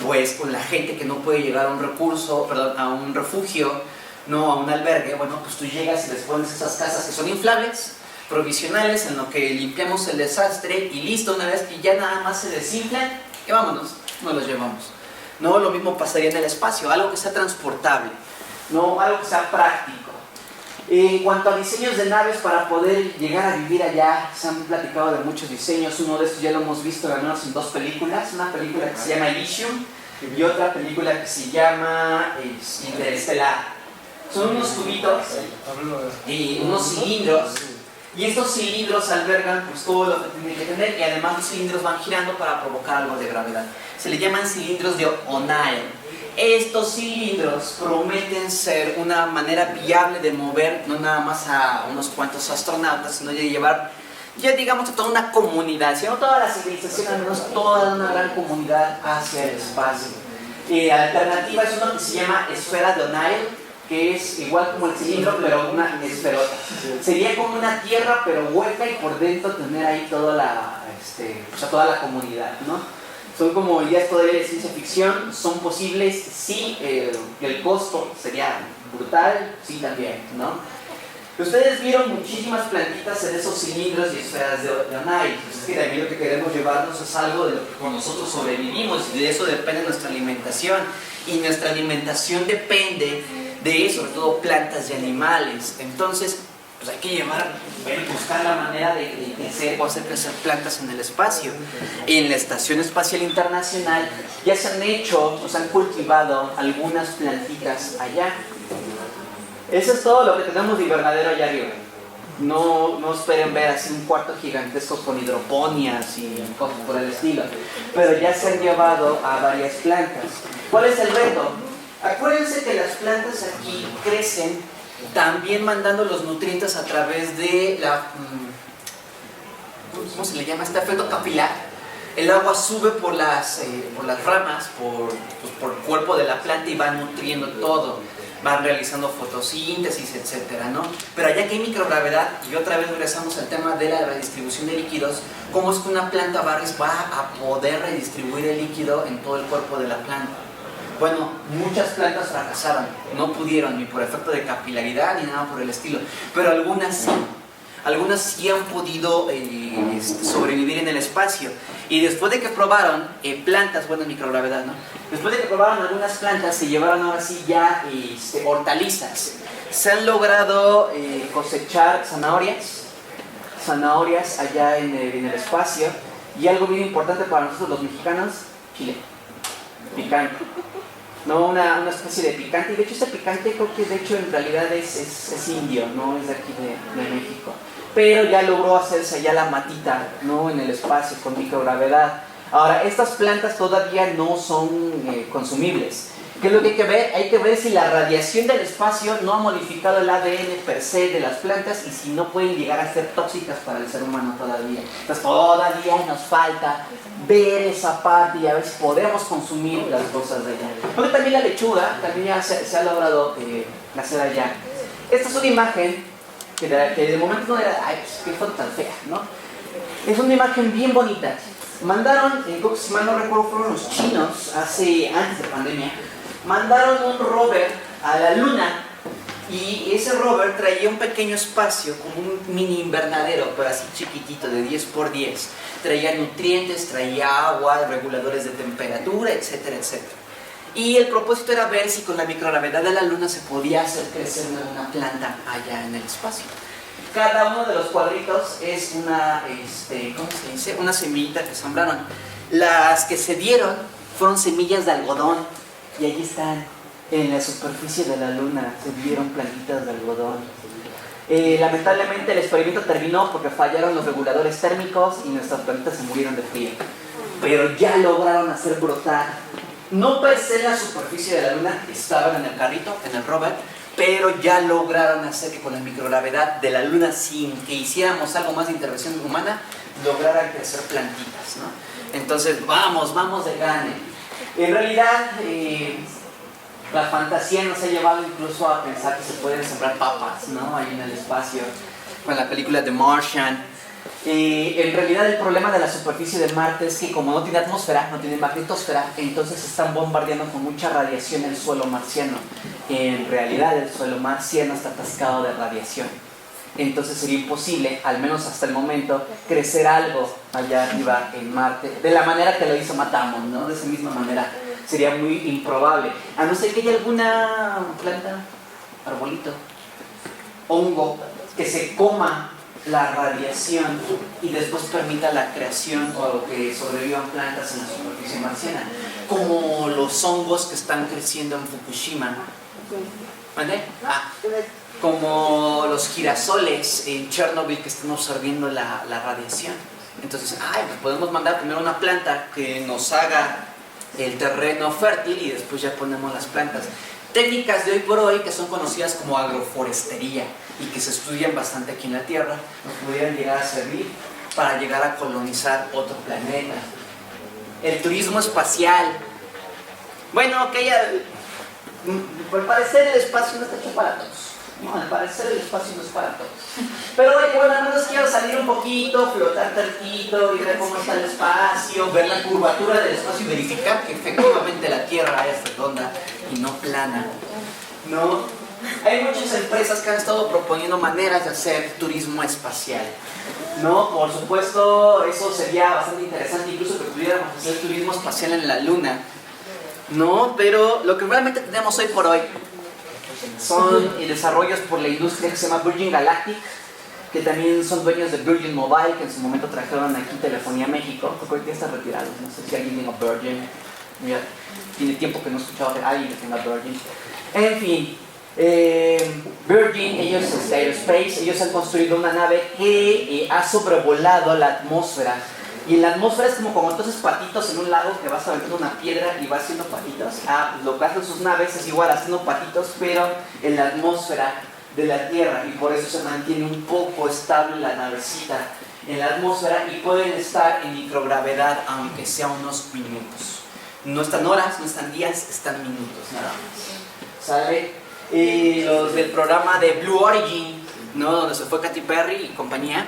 pues con la gente que no puede llegar a un a un refugio, no a un albergue, bueno, pues tú llegas y les pones esas casas que son inflables, provisionales, en lo que limpiamos el desastre y listo, una vez que ya nada más se desinflan, y vámonos, nos los llevamos. No, lo mismo pasaría en el espacio, algo que sea transportable, no algo que sea práctico. En cuanto a diseños de naves para poder llegar a vivir allá, se han platicado de muchos diseños. Uno de estos ya lo hemos visto al menos en 2 películas, una película que se llama Elysium y otra película que se llama Interestelar. Son unos tubitos y unos cilindros, y estos cilindros albergan pues todo lo que tienen que tener, y además los cilindros van girando para provocar algo de gravedad. Se le llaman cilindros de O'Neill. Estos cilindros prometen ser una manera viable de mover no nada más a unos cuantos astronautas, sino de llevar, ya digamos, a toda una comunidad, sino toda la civilización, al menos toda una gran comunidad hacia el espacio. La alternativa es uno que se llama esfera de O'Neill, que es igual como el cilindro, pero una esferota. Sería como una tierra, pero hueca, y por dentro tener ahí toda toda la comunidad, ¿no? Son como ideas todavía de ciencia ficción, son posibles, sí, el costo sería brutal, sí también, ¿no? Ustedes vieron muchísimas plantitas en esos cilindros y esferas de O'Neill. Es que también lo que queremos llevarnos es algo de lo que con nosotros sobrevivimos, y de eso depende nuestra alimentación. Y nuestra alimentación depende de, sobre todo, plantas y animales. Entonces, pues hay que buscar la manera de crecer o hacer crecer plantas en el espacio. En la Estación Espacial Internacional ya se han hecho, o se han cultivado algunas plantitas allá. Eso es todo lo que tenemos de invernadero allá arriba. No esperen ver así un cuarto gigantesco con hidroponias y cosas por el estilo. Pero ya se han llevado a varias plantas. ¿Cuál es el reto? Acuérdense que las plantas aquí crecen también mandando los nutrientes a través de ¿cómo se le llama? Este efecto capilar. El agua sube por las ramas, por el cuerpo de la planta, y va nutriendo todo. Van realizando fotosíntesis, etcétera, ¿no? Pero allá que hay microgravedad, y otra vez regresamos al tema de la redistribución de líquidos, ¿cómo es que una planta va a poder redistribuir el líquido en todo el cuerpo de la planta? Bueno, muchas plantas fracasaron, no pudieron, ni por efecto de capilaridad ni nada por el estilo, pero algunas sí. Algunas sí han podido sobrevivir en el espacio. Y después de que probaron plantas, bueno, en ¿no? Después de que probaron algunas plantas, se llevaron ahora sí ya hortalizas. Se han logrado cosechar zanahorias allá en el espacio. Y algo bien importante para nosotros los mexicanos, chile, picante. No, una especie de picante. Y de hecho este picante creo que de hecho en realidad es indio, no es de aquí de México. Pero ya logró hacerse allá la matita, ¿no? En el espacio con microgravedad. Ahora, estas plantas todavía no son consumibles. ¿Qué es lo que hay que ver? Hay que ver si la radiación del espacio no ha modificado el ADN per se de las plantas, y si no pueden llegar a ser tóxicas para el ser humano todavía. Entonces todavía nos falta ver esa parte y a ver si podemos consumir las cosas de allá. Porque también la lechuga, también ya se ha logrado hacer allá. Esta es una imagen que de momento no era, ay, pues qué foto tan fea, ¿no? Es una imagen bien bonita. Mandaron, si mal no recuerdo, fueron los chinos, antes de pandemia, mandaron un rover a la luna, y ese rover traía un pequeño espacio, como un mini invernadero, pero así chiquitito, de 10 por 10. Traía nutrientes, traía agua, reguladores de temperatura, etcétera, etcétera. Y el propósito era ver si con la microgravedad de la luna se podía hacer crecer una planta allá en el espacio. Cada uno de los cuadritos es una, ¿cómo se dice? Una semillita que sembraron. Las que se dieron fueron semillas de algodón y allí están en la superficie de la luna, se dieron plantitas de algodón. Lamentablemente el experimento terminó porque fallaron los reguladores térmicos y nuestras plantitas se murieron de frío. Pero ya lograron hacer brotar, no per se en la superficie de la luna, estaban en el carrito, en el rover, pero ya lograron hacer que con la microgravedad de la luna, sin que hiciéramos algo más de intervención humana, lograran crecer plantitas, ¿no? Entonces, vamos de gane. En realidad, la fantasía nos ha llevado incluso a pensar que se pueden sembrar papas, ¿no? Ahí en el espacio, con la película The Martian. En realidad el problema de la superficie de Marte es que como no tiene atmósfera, no tiene magnetosfera, entonces están bombardeando con mucha radiación el suelo marciano. En realidad el suelo marciano está atascado de radiación. Entonces sería imposible, al menos hasta el momento, crecer algo allá arriba en Marte, de la manera que lo hizo Matt Damon, ¿no? De esa misma manera. Sería muy improbable. A no ser que haya alguna planta, arbolito, hongo, que se coma la radiación y después permita la creación o que sobrevivan plantas en la superficie marciana, como los hongos que están creciendo en Fukushima. ¿Vale? Como los girasoles en Chernobyl que están absorbiendo la radiación. Entonces, pues podemos mandar primero una planta que nos haga el terreno fértil y después ya ponemos las plantas. Técnicas de hoy por hoy que son conocidas como agroforestería y que se estudian bastante aquí en la Tierra, nos pudieran llegar a servir para llegar a colonizar otro planeta. El turismo espacial. Bueno, que al parecer el espacio no está hecho para todos. No, al parecer el espacio no es para todos. Pero bueno, al menos quiero salir un poquito, flotar tantito y ver cómo está el espacio, ver la curvatura del espacio y verificar que efectivamente la Tierra es redonda y no plana. ¿No? Hay muchas empresas que han estado proponiendo maneras de hacer turismo espacial. ¿No? Por supuesto, eso sería bastante interesante, incluso que pudiéramos hacer turismo espacial en la Luna. ¿No? Pero lo que realmente tenemos hoy por hoy son desarrollos por la industria que se llama Virgin Galactic, que también son dueños de Virgin Mobile, que en su momento trajeron aquí Telefonía México, porque hoy ya están retirados. No sé si alguien tenga Virgin. Mira, tiene tiempo que no he escuchado de alguien que tenga Virgin. En fin, Virgin, ellos Aerospace, ellos han construido una nave que ha sobrevolado la atmósfera. Y en la atmósfera es como entonces patitos en un lago que vas aventando una piedra y vas haciendo patitos. Lo que hacen sus naves es igual haciendo patitos, pero en la atmósfera de la Tierra. Y por eso se mantiene un poco estable la navecita en la atmósfera y pueden estar en microgravedad aunque sea unos minutos. No están horas, no están días, están minutos nada más. ¿Sale? Los del programa de Blue Origin, ¿no? Donde se fue Katy Perry y compañía,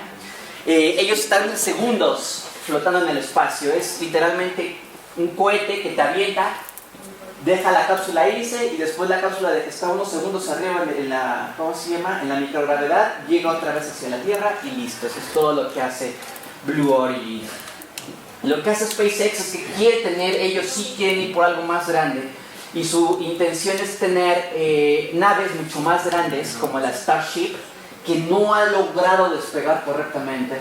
ellos están en segundos flotando en el espacio. Es literalmente un cohete que te avienta, deja la cápsula irse y después la cápsula está unos segundos arriba en la, ¿cómo se llama? En la microgravedad, llega otra vez hacia la Tierra y listo. Eso es todo lo que hace Blue Origin. Lo que hace SpaceX es que quiere tener, ellos sí quieren ir por algo más grande y su intención es tener naves mucho más grandes como la Starship, que no ha logrado despegar correctamente.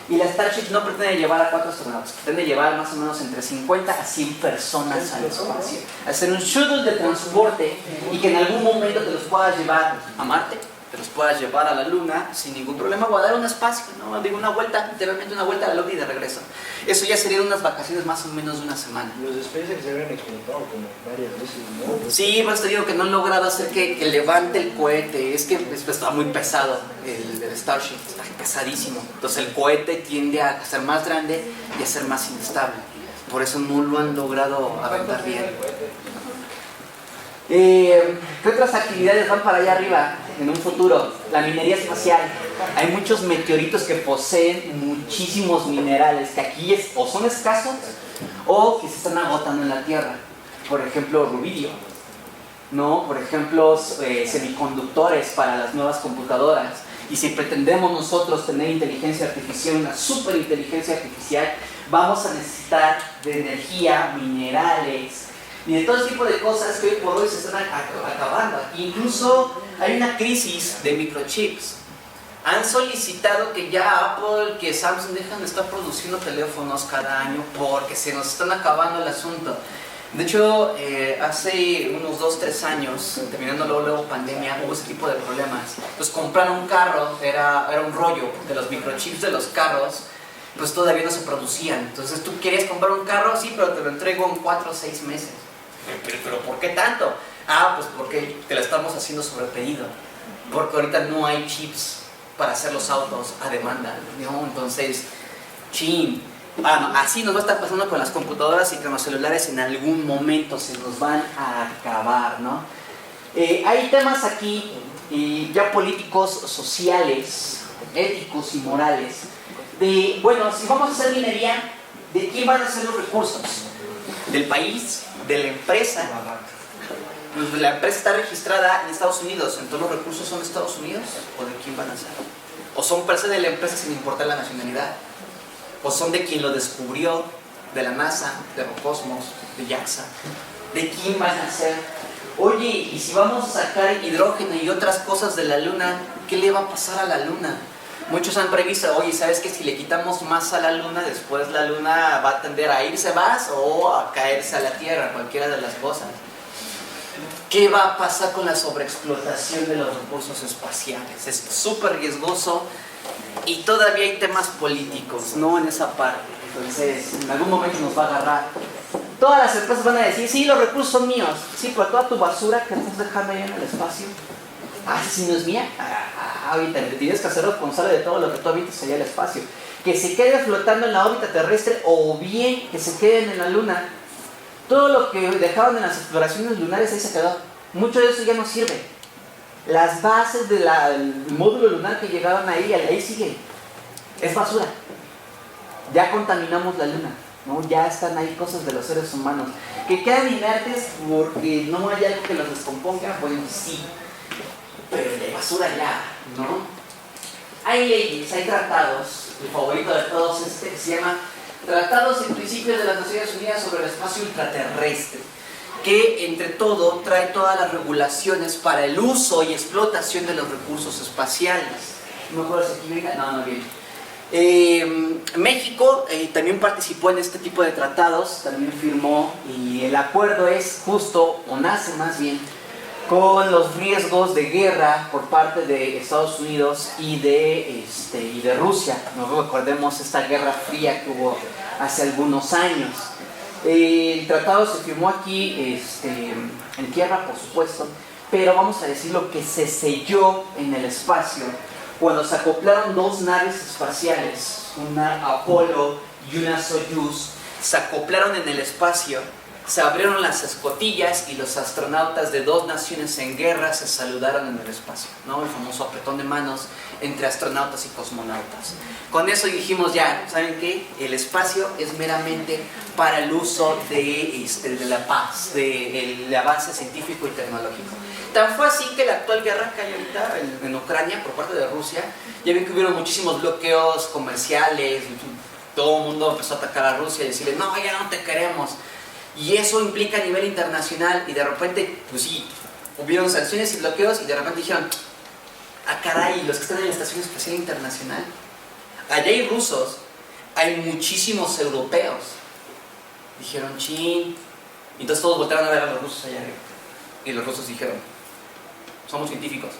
Y la Starship no pretende llevar a 4 astronautas, pretende llevar más o menos entre 50 a 100 personas al espacio. Hacer un shuttle de transporte y que en algún momento te los puedas llevar a Marte, te los puedas llevar a la Luna sin ningún problema o a dar un espacio, ¿no? Digo, una vuelta, literalmente una vuelta a la Luna y de regreso. Eso ya serían unas vacaciones más o menos de una semana. Los de SpaceX se habían explotado como varias veces, ¿no? Sí, pues te digo que no han logrado hacer que levante el cohete. Es que está muy pesado el Starship, está pesadísimo. Entonces el cohete tiende a ser más grande y a ser más inestable. Por eso no lo han logrado aventar bien. ¿Qué otras actividades van para allá arriba en un futuro? La minería espacial. Hay muchos meteoritos que poseen muchísimos minerales que aquí o son escasos o que se están agotando en la Tierra. Por ejemplo, rubidio, ¿no? Por ejemplo, semiconductores para las nuevas computadoras. Y si pretendemos nosotros tener inteligencia artificial, una superinteligencia artificial, vamos a necesitar de energía, minerales y de todo ese tipo de cosas que hoy por hoy se están acabando. Incluso hay una crisis de microchips. Han solicitado que ya Apple, que Samsung dejan de estar produciendo teléfonos cada año porque se nos están acabando el asunto. De hecho, hace unos 2-3 años, terminando luego pandemia, hubo ese tipo de problemas. Entonces compraron un carro, era un rollo, porque los microchips de los carros pues todavía no se producían. Entonces tú querías comprar un carro, sí, pero te lo entrego en 4 o 6 meses. ¿Pero por qué tanto? Ah, pues porque te lo estamos haciendo sobre pedido. Porque ahorita no hay chips para hacer los autos a demanda, ¿no? Entonces, chin. Así nos va a estar pasando con las computadoras y con los celulares. En algún momento se nos van a acabar, ¿no? Hay temas aquí ya políticos, sociales, éticos y morales. Bueno, si vamos a hacer minería, ¿de quién van a ser los recursos? ¿Del país? ¿De la empresa? Pues la empresa está registrada en Estados Unidos, entonces los recursos son de Estados Unidos, ¿o de quién van a ser? ¿O son parte de la empresa sin importar la nacionalidad? ¿O son de quien lo descubrió, de la NASA, de Roscosmos, de JAXA? ¿De quién van a ser? Oye, y si vamos a sacar hidrógeno y otras cosas de la Luna, ¿qué le va a pasar a la Luna? Muchos han previsto, oye, ¿sabes que si le quitamos más a la Luna, después la Luna va a tender a irse más o a caerse a la Tierra, cualquiera de las cosas? ¿Qué va a pasar con la sobreexplotación de los recursos espaciales? Es súper riesgoso y todavía hay temas políticos, ¿no? En esa parte. Entonces, en algún momento nos va a agarrar. Todas las empresas van a decir, sí, los recursos son míos. Sí, pero toda tu basura que estás dejando ahí en el espacio, si no es mía, ahorita te tienes que hacer responsable de todo lo que tú habitas allá en el espacio. Que se quede flotando en la órbita terrestre o bien que se queden en la Luna. Todo lo que dejaron en las exploraciones lunares ahí se quedó. Mucho de eso ya no sirve. Las bases del módulo lunar que llegaron ahí siguen. Es basura. Ya contaminamos la Luna, ¿no? Ya están ahí cosas de los seres humanos. Que quedan inertes porque no hay algo que los descomponga, pues sí. Pero de basura ya, ¿no? Hay leyes, hay tratados. El favorito de todos que se llama Tratados y Principios de las Naciones Unidas sobre el Espacio Ultraterrestre, que entre todo trae todas las regulaciones para el uso y explotación de los recursos espaciales. No me acuerdo si aquí venga, no viene. México también participó en este tipo de tratados, también firmó, y el acuerdo es justo, o nace más bien, con los riesgos de guerra por parte de Estados Unidos y de Rusia. No recordemos esta guerra fría que hubo hace algunos años. El tratado se firmó aquí en tierra, por supuesto, pero vamos a decir lo que se selló en el espacio cuando se acoplaron 2 naves espaciales, una Apolo y una Soyuz. Se acoplaron en el espacio, se abrieron las escotillas y los astronautas de 2 naciones en guerra se saludaron en el espacio, ¿no? El famoso apretón de manos entre astronautas y cosmonautas. Con eso dijimos ya, ¿saben qué? El espacio es meramente para el uso de la paz, del avance científico y tecnológico. Tan fue así que la actual guerra que hay ahorita en Ucrania por parte de Rusia, ya ven que hubieron muchísimos bloqueos comerciales, todo el mundo empezó a atacar a Rusia y decirle, no, ya no te queremos. Y eso implica a nivel internacional y de repente, pues sí, hubieron sanciones y bloqueos y de repente dijeron, caray, los que están en la Estación Espacial Internacional, allá hay rusos, hay muchísimos europeos. Dijeron, chin. Y entonces todos voltearon a ver a los rusos allá arriba. Y los rusos dijeron, somos científicos,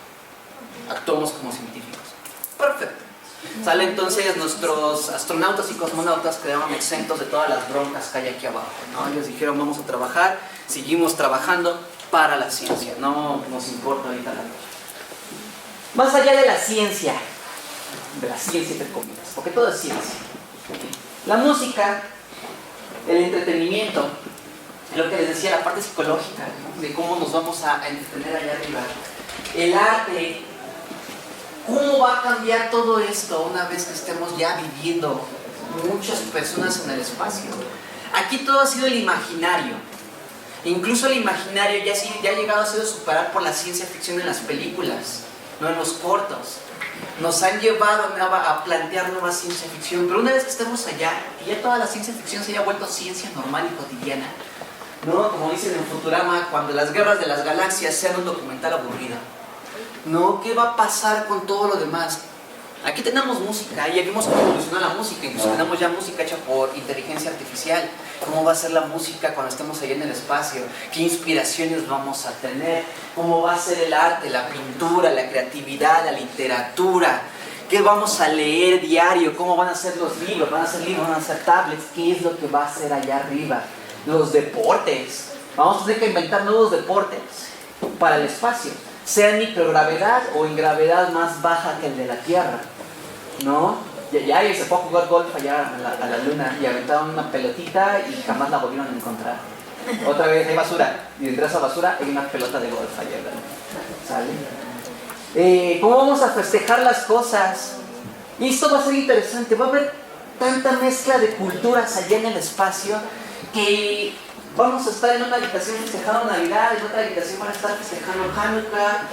actuamos como científicos. Perfecto. Sale entonces nuestros astronautas y cosmonautas quedaron exentos de todas las broncas que hay aquí abajo, ¿no? Ellos dijeron, vamos a trabajar, seguimos trabajando para la ciencia, no nos importa ahorita la cosa. Más allá de la ciencia entre comillas, porque todo es ciencia. La música, el entretenimiento, lo que les decía, la parte psicológica, ¿no? De cómo nos vamos a entretener allá arriba, el arte. ¿Cómo va a cambiar todo esto una vez que estemos ya viviendo muchas personas en el espacio? Aquí todo ha sido el imaginario. Incluso el imaginario ya ha llegado a ser superado por la ciencia ficción en las películas, no en los cortos. Nos han llevado a plantear nueva ciencia ficción, pero una vez que estemos allá, y ya toda la ciencia ficción se haya vuelto ciencia normal y cotidiana, ¿no? Como dicen en Futurama, cuando las guerras de las galaxias sean un documental aburrido. ¿No? ¿Qué va a pasar con todo lo demás? Aquí tenemos música, ya vimos cómo evolucionó la música, incluso tenemos ya música hecha por inteligencia artificial. ¿Cómo va a ser la música cuando estemos allá en el espacio? ¿Qué inspiraciones vamos a tener? ¿Cómo va a ser el arte, la pintura, la creatividad, la literatura? ¿Qué vamos a leer diario? ¿Cómo van a ser los libros? ¿Van a ser libros? ¿Van a ser tablets? ¿Qué es lo que va a ser allá arriba? Los deportes. Vamos a tener que inventar nuevos deportes para el espacio, sea en microgravedad o en gravedad más baja que el de la Tierra, ¿no? Ya se fue a jugar golf allá a la luna y aventaron una pelotita y jamás la volvieron a encontrar. Otra vez hay basura y dentro de esa basura hay una pelota de golf allá en la luna. ¿Sale? ¿Cómo vamos a festejar las cosas? Y esto va a ser interesante, va a haber tanta mezcla de culturas allá en el espacio que vamos a estar en una habitación festejando Navidad, en otra habitación van a estar festejando Hanukkah,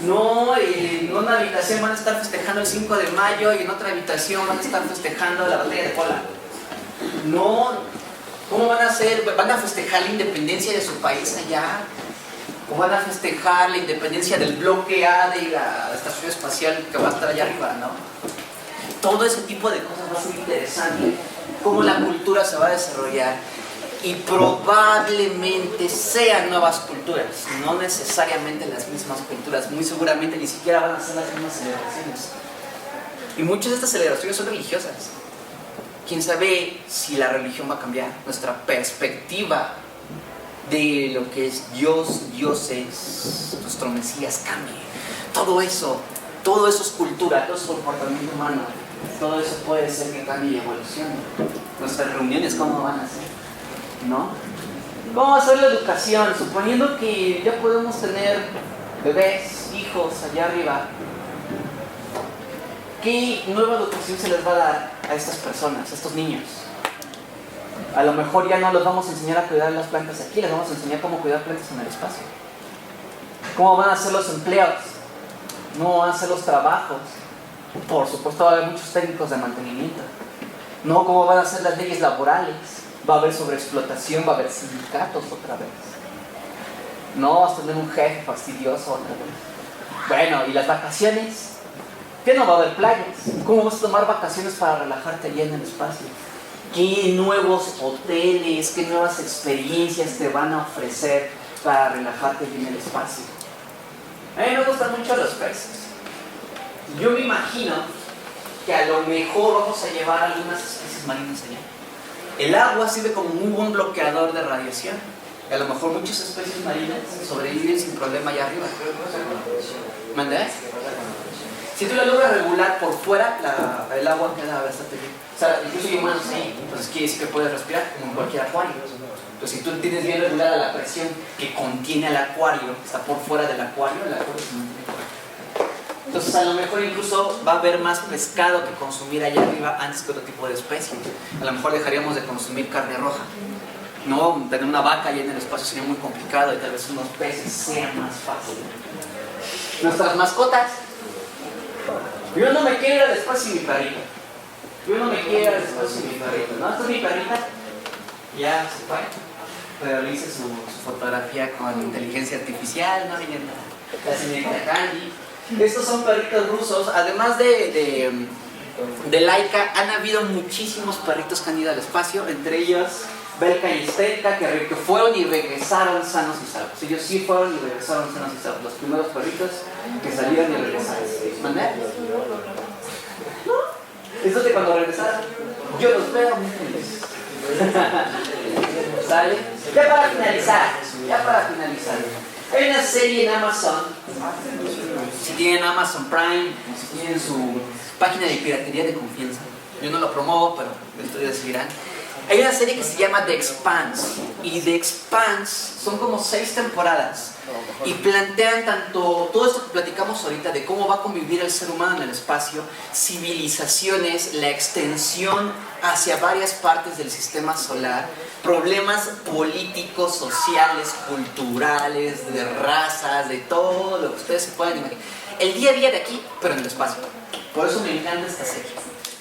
no, en una habitación van a estar festejando el 5 de mayo y en otra habitación van a estar festejando la batalla de Puebla. No, ¿cómo van a hacer? ¿Van a festejar la independencia de su país allá? ¿O van a festejar la independencia del bloque A de la estación espacial que va a estar allá arriba, no? Todo ese tipo de cosas va a ser interesante, cómo la cultura se va a desarrollar. Y probablemente sean nuevas culturas, no necesariamente las mismas culturas, muy seguramente ni siquiera van a ser las mismas celebraciones. Y muchas de estas celebraciones son religiosas. Quién sabe si la religión va a cambiar, nuestra perspectiva de lo que es Dios, dioses, nuestro Mesías cambie. Todo eso es cultura, todo es comportamiento humano, todo eso puede ser que cambie y evolucione. Nuestras reuniones, ¿cómo van a ser? ¿No? ¿Cómo va a ser la educación? Suponiendo que ya podemos tener bebés, hijos allá arriba, ¿qué nueva educación se les va a dar a estas personas, a estos niños? A lo mejor ya no los vamos a enseñar a cuidar las plantas aquí, les vamos a enseñar cómo cuidar plantas en el espacio. ¿Cómo van a ser los empleos? ¿Cómo van a ser los trabajos? Por supuesto va a haber muchos técnicos de mantenimiento. ¿No? ¿Cómo van a ser las leyes laborales? Va a haber sobreexplotación, va a haber sindicatos otra vez. No vas a tener un jefe fastidioso otra vez. Bueno, ¿y las vacaciones? ¿Qué no va a haber playas? ¿Cómo vas a tomar vacaciones para relajarte allá en el espacio? ¿Qué nuevos hoteles, qué nuevas experiencias te van a ofrecer para relajarte allá en el espacio? A mí me gustan mucho los peces. Yo me imagino que a lo mejor vamos a llevar algunas especies marinas allá. El agua sirve como un buen bloqueador de radiación. Y a lo mejor muchas especies marinas sobreviven sin problema allá arriba. ¿Mandé? Si tú la logras regular por fuera, el agua queda bastante bien. O sea, incluso hay humanos ahí, entonces quiere decir que puedes respirar como en cualquier acuario. Entonces, si tú tienes bien regulada la presión que contiene el acuario, que está por fuera del acuario, el acuario se mantiene correcto. Entonces, a lo mejor incluso va a haber más pescado que consumir allá arriba antes que otro tipo de especie. A lo mejor dejaríamos de consumir carne roja. No, tener una vaca allá en el espacio sería muy complicado y tal vez unos peces sea más fácil. Nuestras mascotas. Yo no me quiero ir al espacio sin mi perrita. Yo no me quiero ir al espacio sin mi perrita. ¿No? Esta es mi perrita. Ya se fue. Pero le hice su fotografía con inteligencia artificial, ¿no? La señorita Candy. Estos son perritos rusos. Además de Laika, han habido muchísimos perritos que han ido al espacio. Entre ellos Belka y Stelka, que fueron y regresaron sanos y salvos. Ellos sí fueron y regresaron sanos y salvos. Los primeros perritos que salieron y regresaron. ¿Mandé? ¿No? Eso de cuando regresaron, yo los veo muy felices. ¿Sale? Ya para finalizar. Hay una serie en Amazon. Si tienen Amazon Prime, si tienen su página de piratería de confianza. Yo no lo promuevo, pero ustedes decidirán. Hay una serie que se llama The Expanse. Y The Expanse son como 6 temporadas. Y plantean tanto todo esto que platicamos ahorita de cómo va a convivir el ser humano en el espacio, civilizaciones, la extensión hacia varias partes del sistema solar, problemas políticos, sociales, culturales, de razas, de todo lo que ustedes se puedan imaginar. El día a día de aquí, pero en el espacio. Por eso me encanta esta serie.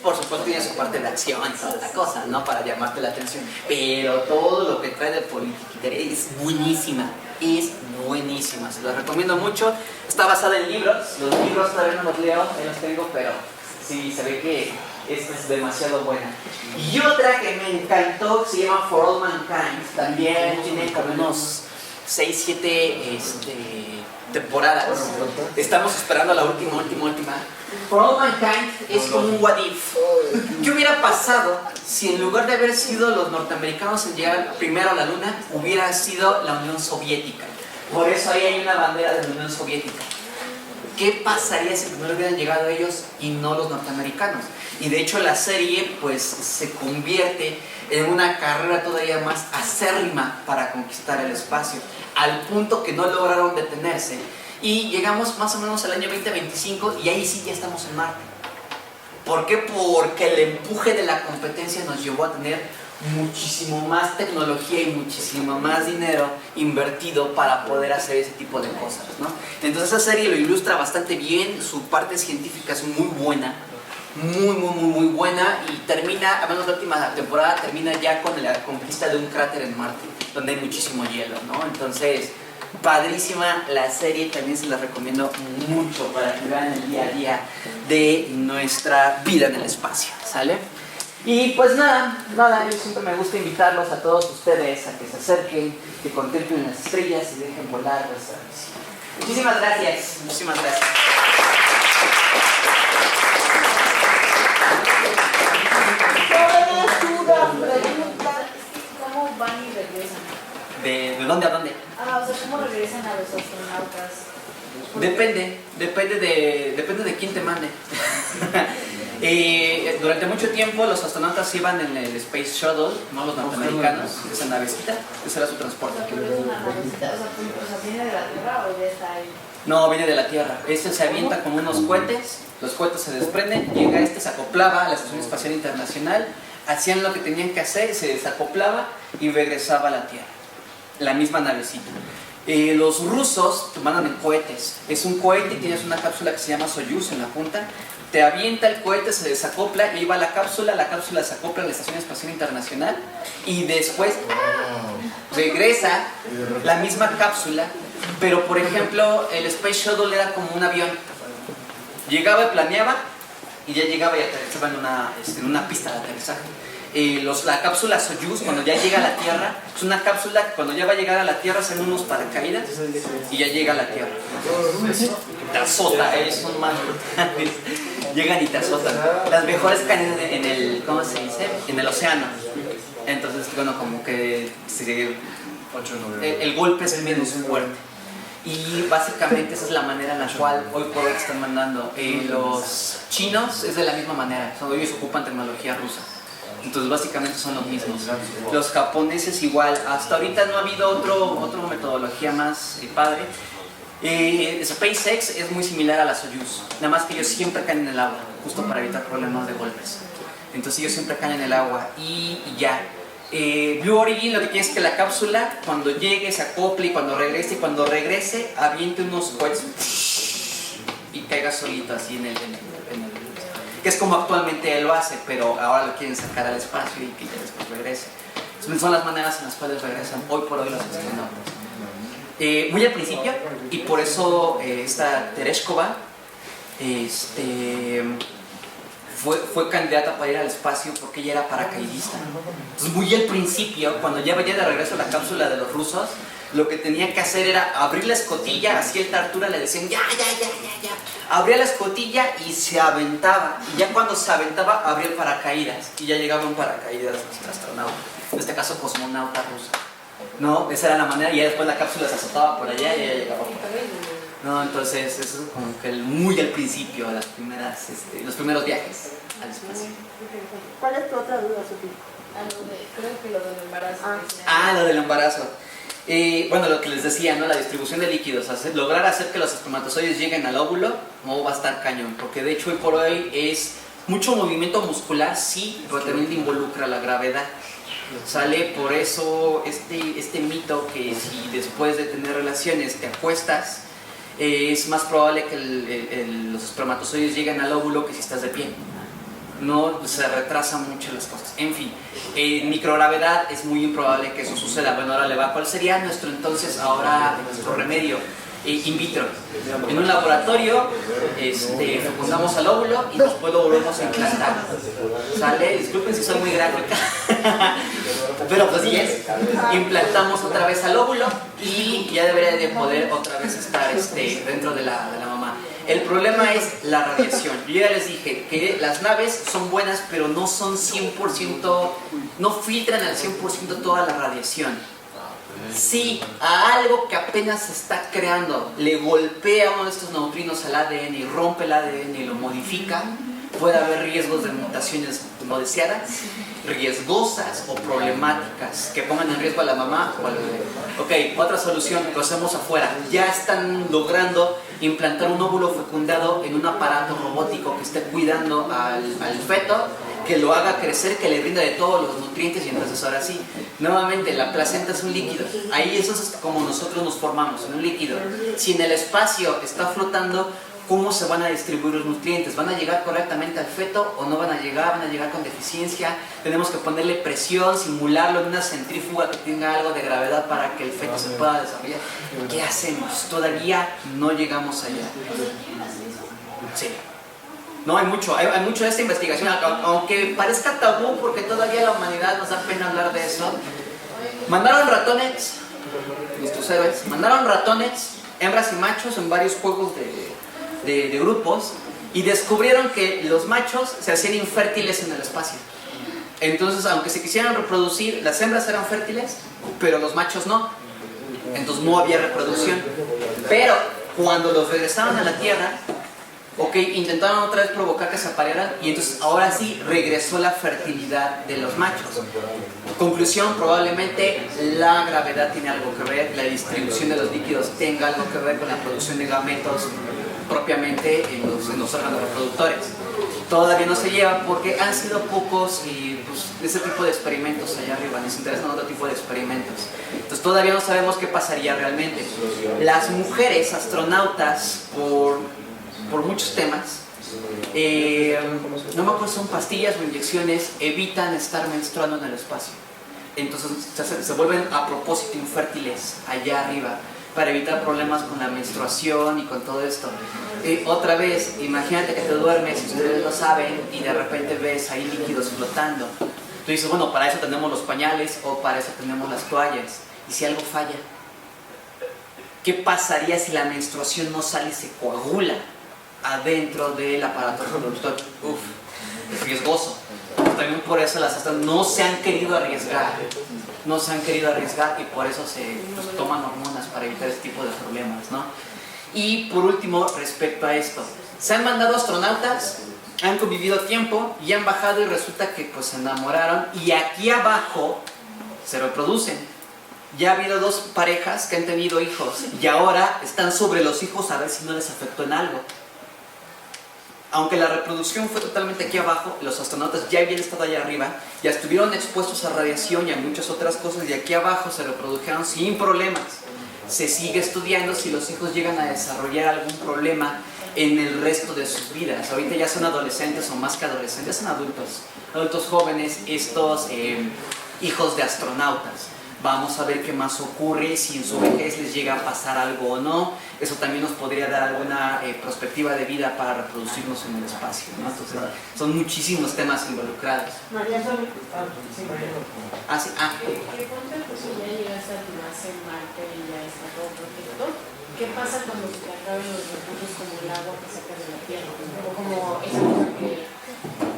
Por supuesto tiene su parte de acción y toda la cosa, ¿no? Para llamarte la atención. Pero todo lo que trae de política es buenísima. Es buenísima. Se los recomiendo mucho. Está basada en libros. Los libros todavía no los leo, ahí los tengo, pero sí, se ve que esta es demasiado buena. Y otra que me encantó se llama For All Mankind. También tiene como unos 6, 7 temporadas. Estamos esperando la última. For All Mankind es como un what if. ¿Qué hubiera pasado si en lugar de haber sido los norteamericanos en llegar primero a la luna, hubiera sido la Unión Soviética? Por eso ahí hay una bandera de la Unión Soviética. ¿Qué pasaría si primero hubieran llegado ellos y no los norteamericanos? Y de hecho la serie pues se convierte en una carrera todavía más acérrima para conquistar el espacio, al punto que no lograron detenerse. Y llegamos más o menos al año 2025 y ahí sí ya estamos en Marte. ¿Por qué? Porque el empuje de la competencia nos llevó a tener muchísimo más tecnología y muchísimo más dinero invertido para poder hacer ese tipo de cosas, ¿no? Entonces esa serie lo ilustra bastante bien, su parte científica es muy buena, muy buena, y termina, al menos la última temporada, termina ya con la conquista de un cráter en Marte, donde hay muchísimo hielo, ¿no? Entonces, padrísima la serie, también se la recomiendo mucho para que vean el día a día de nuestra vida en el espacio, ¿sale? Y pues nada, yo siempre me gusta invitarlos a todos ustedes a que se acerquen, que contemplen las estrellas y dejen volar nuestra misión. Muchísimas gracias. ¿Cómo van y regresan? ¿De dónde a dónde? O sea, ¿cómo regresan a los astronautas? Depende de quién te mande. Durante mucho tiempo los astronautas iban en el Space Shuttle, no los norteamericanos, esa navecita, ese era su transporte. ¿Pero es una navecita? O sea, ¿viene de la Tierra o ya está ahí? No, viene de la Tierra. Este se avienta con unos cohetes, los cohetes se desprenden, llega se acoplaba a la Estación Espacial Internacional, hacían lo que tenían que hacer, se desacoplaba y regresaba a la Tierra. La misma navecita. Los rusos te mandan en cohetes. Es un cohete y tienes una cápsula que se llama Soyuz en la punta. Te avienta el cohete, se desacopla y ahí va la cápsula se acopla a la Estación Espacial Internacional y después regresa la misma cápsula, pero por ejemplo el Space Shuttle era como un avión. Llegaba y planeaba y ya llegaba y aterrizaba en una pista de aterrizaje. La cápsula Soyuz, cuando ya llega a la Tierra, es una cápsula que cuando ya va a llegar a la Tierra hacen unos paracaídas y ya llega a la Tierra. Te azota, ellos son más brutales. Llegan y te azotan. Las mejores caen en el, ¿cómo se dice? En el océano. Entonces, bueno, como que el golpe es menos fuerte. Y básicamente esa es la manera en la cual hoy por hoy están mandando. Los chinos es de la misma manera, ellos ocupan tecnología rusa. Entonces básicamente son los mismos. Los japoneses igual. Hasta ahorita no ha habido otra metodología más padre. SpaceX es muy similar a la Soyuz, nada más que ellos siempre caen en el agua, justo para evitar problemas de golpes. Entonces ellos siempre caen en el agua y ya. Blue Origin lo que quiere es que la cápsula cuando llegue se acople y cuando regrese aviente unos cohetes y caiga solito así en el que es como actualmente él lo hace, pero ahora lo quieren sacar al espacio y que ya después regrese. Entonces son las maneras en las cuales regresan hoy por hoy los astronautas. Muy al principio, y por eso esta Tereshkova fue candidata para ir al espacio porque ella era paracaidista. Entonces muy al principio, cuando ya venía de regreso la cápsula de los rusos, lo que tenía que hacer era abrir la escotilla, así a esta altura le decían ya. Abría la escotilla y se aventaba, y ya cuando se aventaba abría el paracaídas y ya llegaba un paracaídas nuestro astronauta, en este caso cosmonauta rusa. No, esa era la manera, y ya después la cápsula se azotaba por allá y ya llegaba por allá. No, entonces eso es como que muy al principio, los primeros viajes al espacio. ¿Cuál es tu otra duda, Sofía? Creo que lo del embarazo. Lo del embarazo. Bueno, lo que les decía, ¿no? La distribución de líquidos, lograr hacer que los espermatozoides lleguen al óvulo, no va a estar cañón, porque de hecho hoy por hoy es mucho movimiento muscular, sí, pero también involucra la gravedad. Sale por eso este mito que si después de tener relaciones te acuestas, es más probable que los espermatozoides lleguen al óvulo que si estás de pie. No, se retrasan mucho las cosas. En fin, en microgravedad es muy improbable que eso suceda. Bueno, ahora le va. ¿Cuál sería nuestro remedio? in vitro. En un laboratorio fecundamos al óvulo y después lo volvemos a implantar. ¿Sale? Disculpen si soy muy gráfica. Pero pues bien, implantamos otra vez al óvulo y ya debería de poder otra vez estar dentro de la mamá. El problema es la radiación. Yo ya les dije que las naves son buenas, pero no son 100%, no filtran al 100% toda la radiación. Si a algo que apenas se está creando le golpea uno de estos neutrinos al ADN y rompe el ADN y lo modifica, puede haber riesgos de mutaciones no deseadas, riesgosas o problemáticas que pongan en riesgo a la mamá o al bebé. Ok, otra solución, lo hacemos afuera. Ya están logrando implantar un óvulo fecundado en un aparato robótico que esté cuidando al feto, que lo haga crecer, que le brinda de todos los nutrientes y entonces ahora sí, nuevamente la placenta es un líquido. Ahí eso es como nosotros nos formamos, en un líquido. Si en el espacio está flotando, ¿cómo se van a distribuir los nutrientes? ¿Van a llegar correctamente al feto o no van a llegar? ¿Van a llegar con deficiencia? Tenemos que ponerle presión, simularlo en una centrífuga que tenga algo de gravedad para que el feto se pueda desarrollar. ¿Qué hacemos? Todavía no llegamos allá. Sí. No, hay mucho de esta investigación, aunque parezca tabú porque todavía la humanidad nos da pena hablar de eso. Mandaron ratones, nuestros héroes, mandaron ratones, hembras y machos en varios juegos de grupos y descubrieron que los machos se hacían infértiles en el espacio. Entonces, aunque se quisieran reproducir, las hembras eran fértiles, pero los machos no. Entonces no había reproducción. Pero cuando los regresaron a la Tierra, intentaron otra vez provocar que se aparearan y entonces ahora sí regresó la fertilidad de los machos. Conclusión, probablemente la gravedad tiene algo que ver, la distribución de los líquidos tenga algo que ver con la producción de gametos propiamente en los órganos reproductores. Todavía no se lleva porque han sido pocos y pues, ese tipo de experimentos allá arriba, nos interesan otro tipo de experimentos. Entonces todavía no sabemos qué pasaría realmente. Las mujeres astronautas, por muchos temas, no me acuerdo si son pastillas o inyecciones, evitan estar menstruando en el espacio. Entonces se vuelven a propósito infértiles allá arriba para evitar problemas con la menstruación y con todo esto. Otra vez, imagínate que te duermes, y ustedes lo saben, y de repente ves ahí líquidos flotando. Tú dices, bueno, para eso tenemos los pañales o para eso tenemos las toallas. ¿Y si algo falla? ¿Qué pasaría si la menstruación no sale y se coagula adentro del aparato reproductor? Es riesgoso. También por eso las astronautas no se han querido arriesgar. No se han querido arriesgar y por eso se toman hormonas para evitar este tipo de problemas, ¿no? Y por último, respecto a esto, se han mandado astronautas, han convivido tiempo y han bajado y resulta que pues se enamoraron y aquí abajo se reproducen. Ya ha habido dos parejas que han tenido hijos y ahora están sobre los hijos a ver si no les afectó en algo. Aunque la reproducción fue totalmente aquí abajo, los astronautas ya habían estado allá arriba, ya estuvieron expuestos a radiación y a muchas otras cosas y aquí abajo se reprodujeron sin problemas. Se sigue estudiando si los hijos llegan a desarrollar algún problema en el resto de sus vidas. Ahorita ya son adolescentes o más que adolescentes, son adultos jóvenes, estos hijos de astronautas. Vamos a ver qué más ocurre, si en su vejez les llega a pasar algo o no. Eso también nos podría dar alguna perspectiva de vida para reproducirnos en el espacio, ¿no? Entonces, son muchísimos temas involucrados. María Sol. Ah, sí. ¿Qué ponte pues ya llegaste a tu base en Marte y ya está todo perfecto? ¿Qué pasa cuando se te acaben los recursos como el agua que sacas de la tierra? O como esa cosa que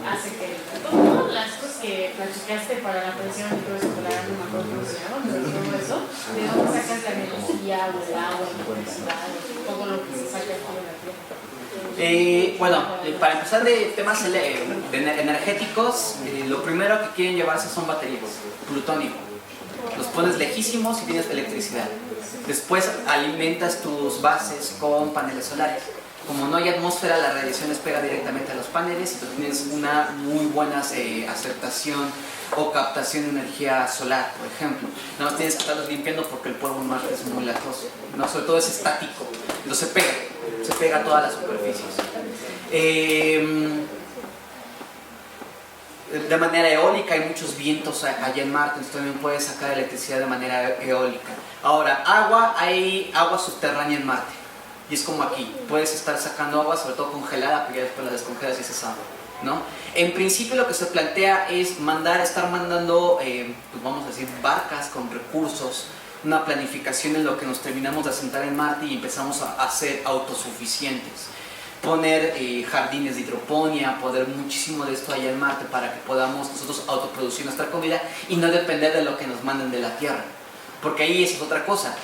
hace que todas las cosas que platicaste para la presión y todo eso, para no me acuerdo cómo se llama, pero todo eso, ¿de dónde sacas la energía o el agua, la electricidad, todo lo que se saca aquí de la tierra? Bueno, para empezar de temas energéticos, lo primero que quieren llevarse son baterías, plutonio. Los pones lejísimos y tienes electricidad. Después alimentas tus bases con paneles solares. Como no hay atmósfera, la radiación les pega directamente a los paneles y tú tienes una muy buena aceptación o captación de energía solar, por ejemplo. Nada más tienes que estarlos limpiando porque el polvo en Marte es muy latoso, ¿no? Sobre todo es estático, entonces se pega a todas las superficies. de manera eólica, hay muchos vientos allá en Marte, entonces también puedes sacar electricidad de manera eólica. Ahora, agua, hay agua subterránea en Marte, y es como aquí, puedes estar sacando agua, sobre todo congelada, pero ya después la descongelas y se agua, ¿no? En principio lo que se plantea es estar mandando, pues vamos a decir, barcas con recursos, una planificación en lo que nos terminamos de asentar en Marte y empezamos a ser autosuficientes. Poner jardines de hidroponía, poner muchísimo de esto allá en Marte para que podamos nosotros autoproducir nuestra comida y no depender de lo que nos manden de la Tierra. Porque ahí esa es otra cosa.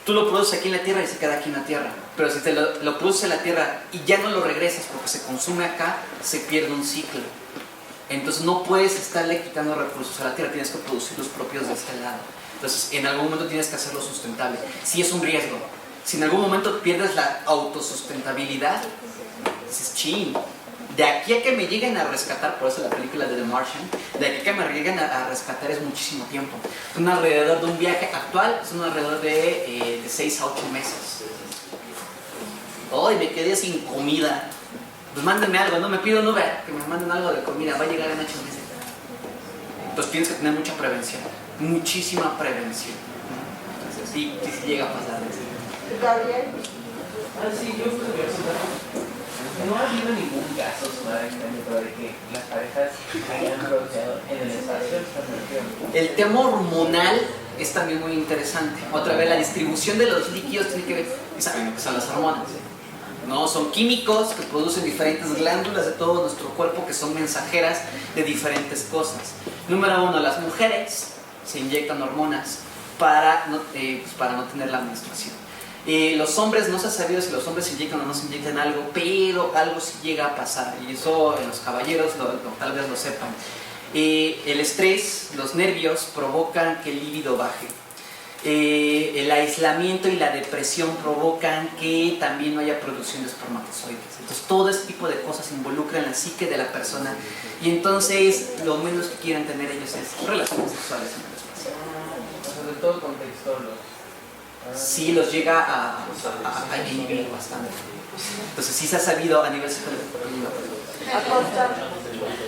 Tú lo produces aquí en la Tierra y se queda aquí en la Tierra. Pero si te lo produces en la Tierra y ya no lo regresas porque se consume acá, se pierde un ciclo. Entonces no puedes estarle quitando recursos a la Tierra, tienes que producir los propios de este lado. Entonces en algún momento tienes que hacerlo sustentable. Sí es un riesgo. Si en algún momento pierdes la autosustentabilidad, dices, chin, de aquí a que me lleguen a rescatar, por eso la película de The Martian, de aquí a que me lleguen a rescatar es muchísimo tiempo. Son alrededor de un viaje actual, son alrededor de 6 a 8 meses. Ay, me quedé sin comida. Pues mándenme algo, no me pido un Uber, que me manden algo de comida, va a llegar en 8 meses. Entonces tienes que tener mucha prevención, muchísima prevención. Entonces sí llega a pasar. Gabriel. Sí, yo creo que no ha habido ningún caso de que las parejas hayan bronceado en el espacio. El tema hormonal es también muy interesante. Otra vez, la distribución de los líquidos tiene que ver, saben lo que son las hormonas, ¿no? Son químicos que producen diferentes glándulas de todo nuestro cuerpo que son mensajeras de diferentes cosas. Número 1, las mujeres se inyectan hormonas para no tener la menstruación. Los hombres, no se ha sabido si los hombres se inyectan o no se inyectan algo, pero algo sí llega a pasar, y eso los caballeros tal vez lo sepan. El estrés, los nervios provocan que el líbido baje. El aislamiento y la depresión provocan que también no haya producción de espermatozoides. Entonces todo este tipo de cosas involucran la psique de la persona, y entonces lo menos que quieren tener ellos es relaciones sexuales en el espacio. Sobre todo el contexto, Sí los llega a inhibir bastante. Entonces sí se ha sabido a nivel psicológico.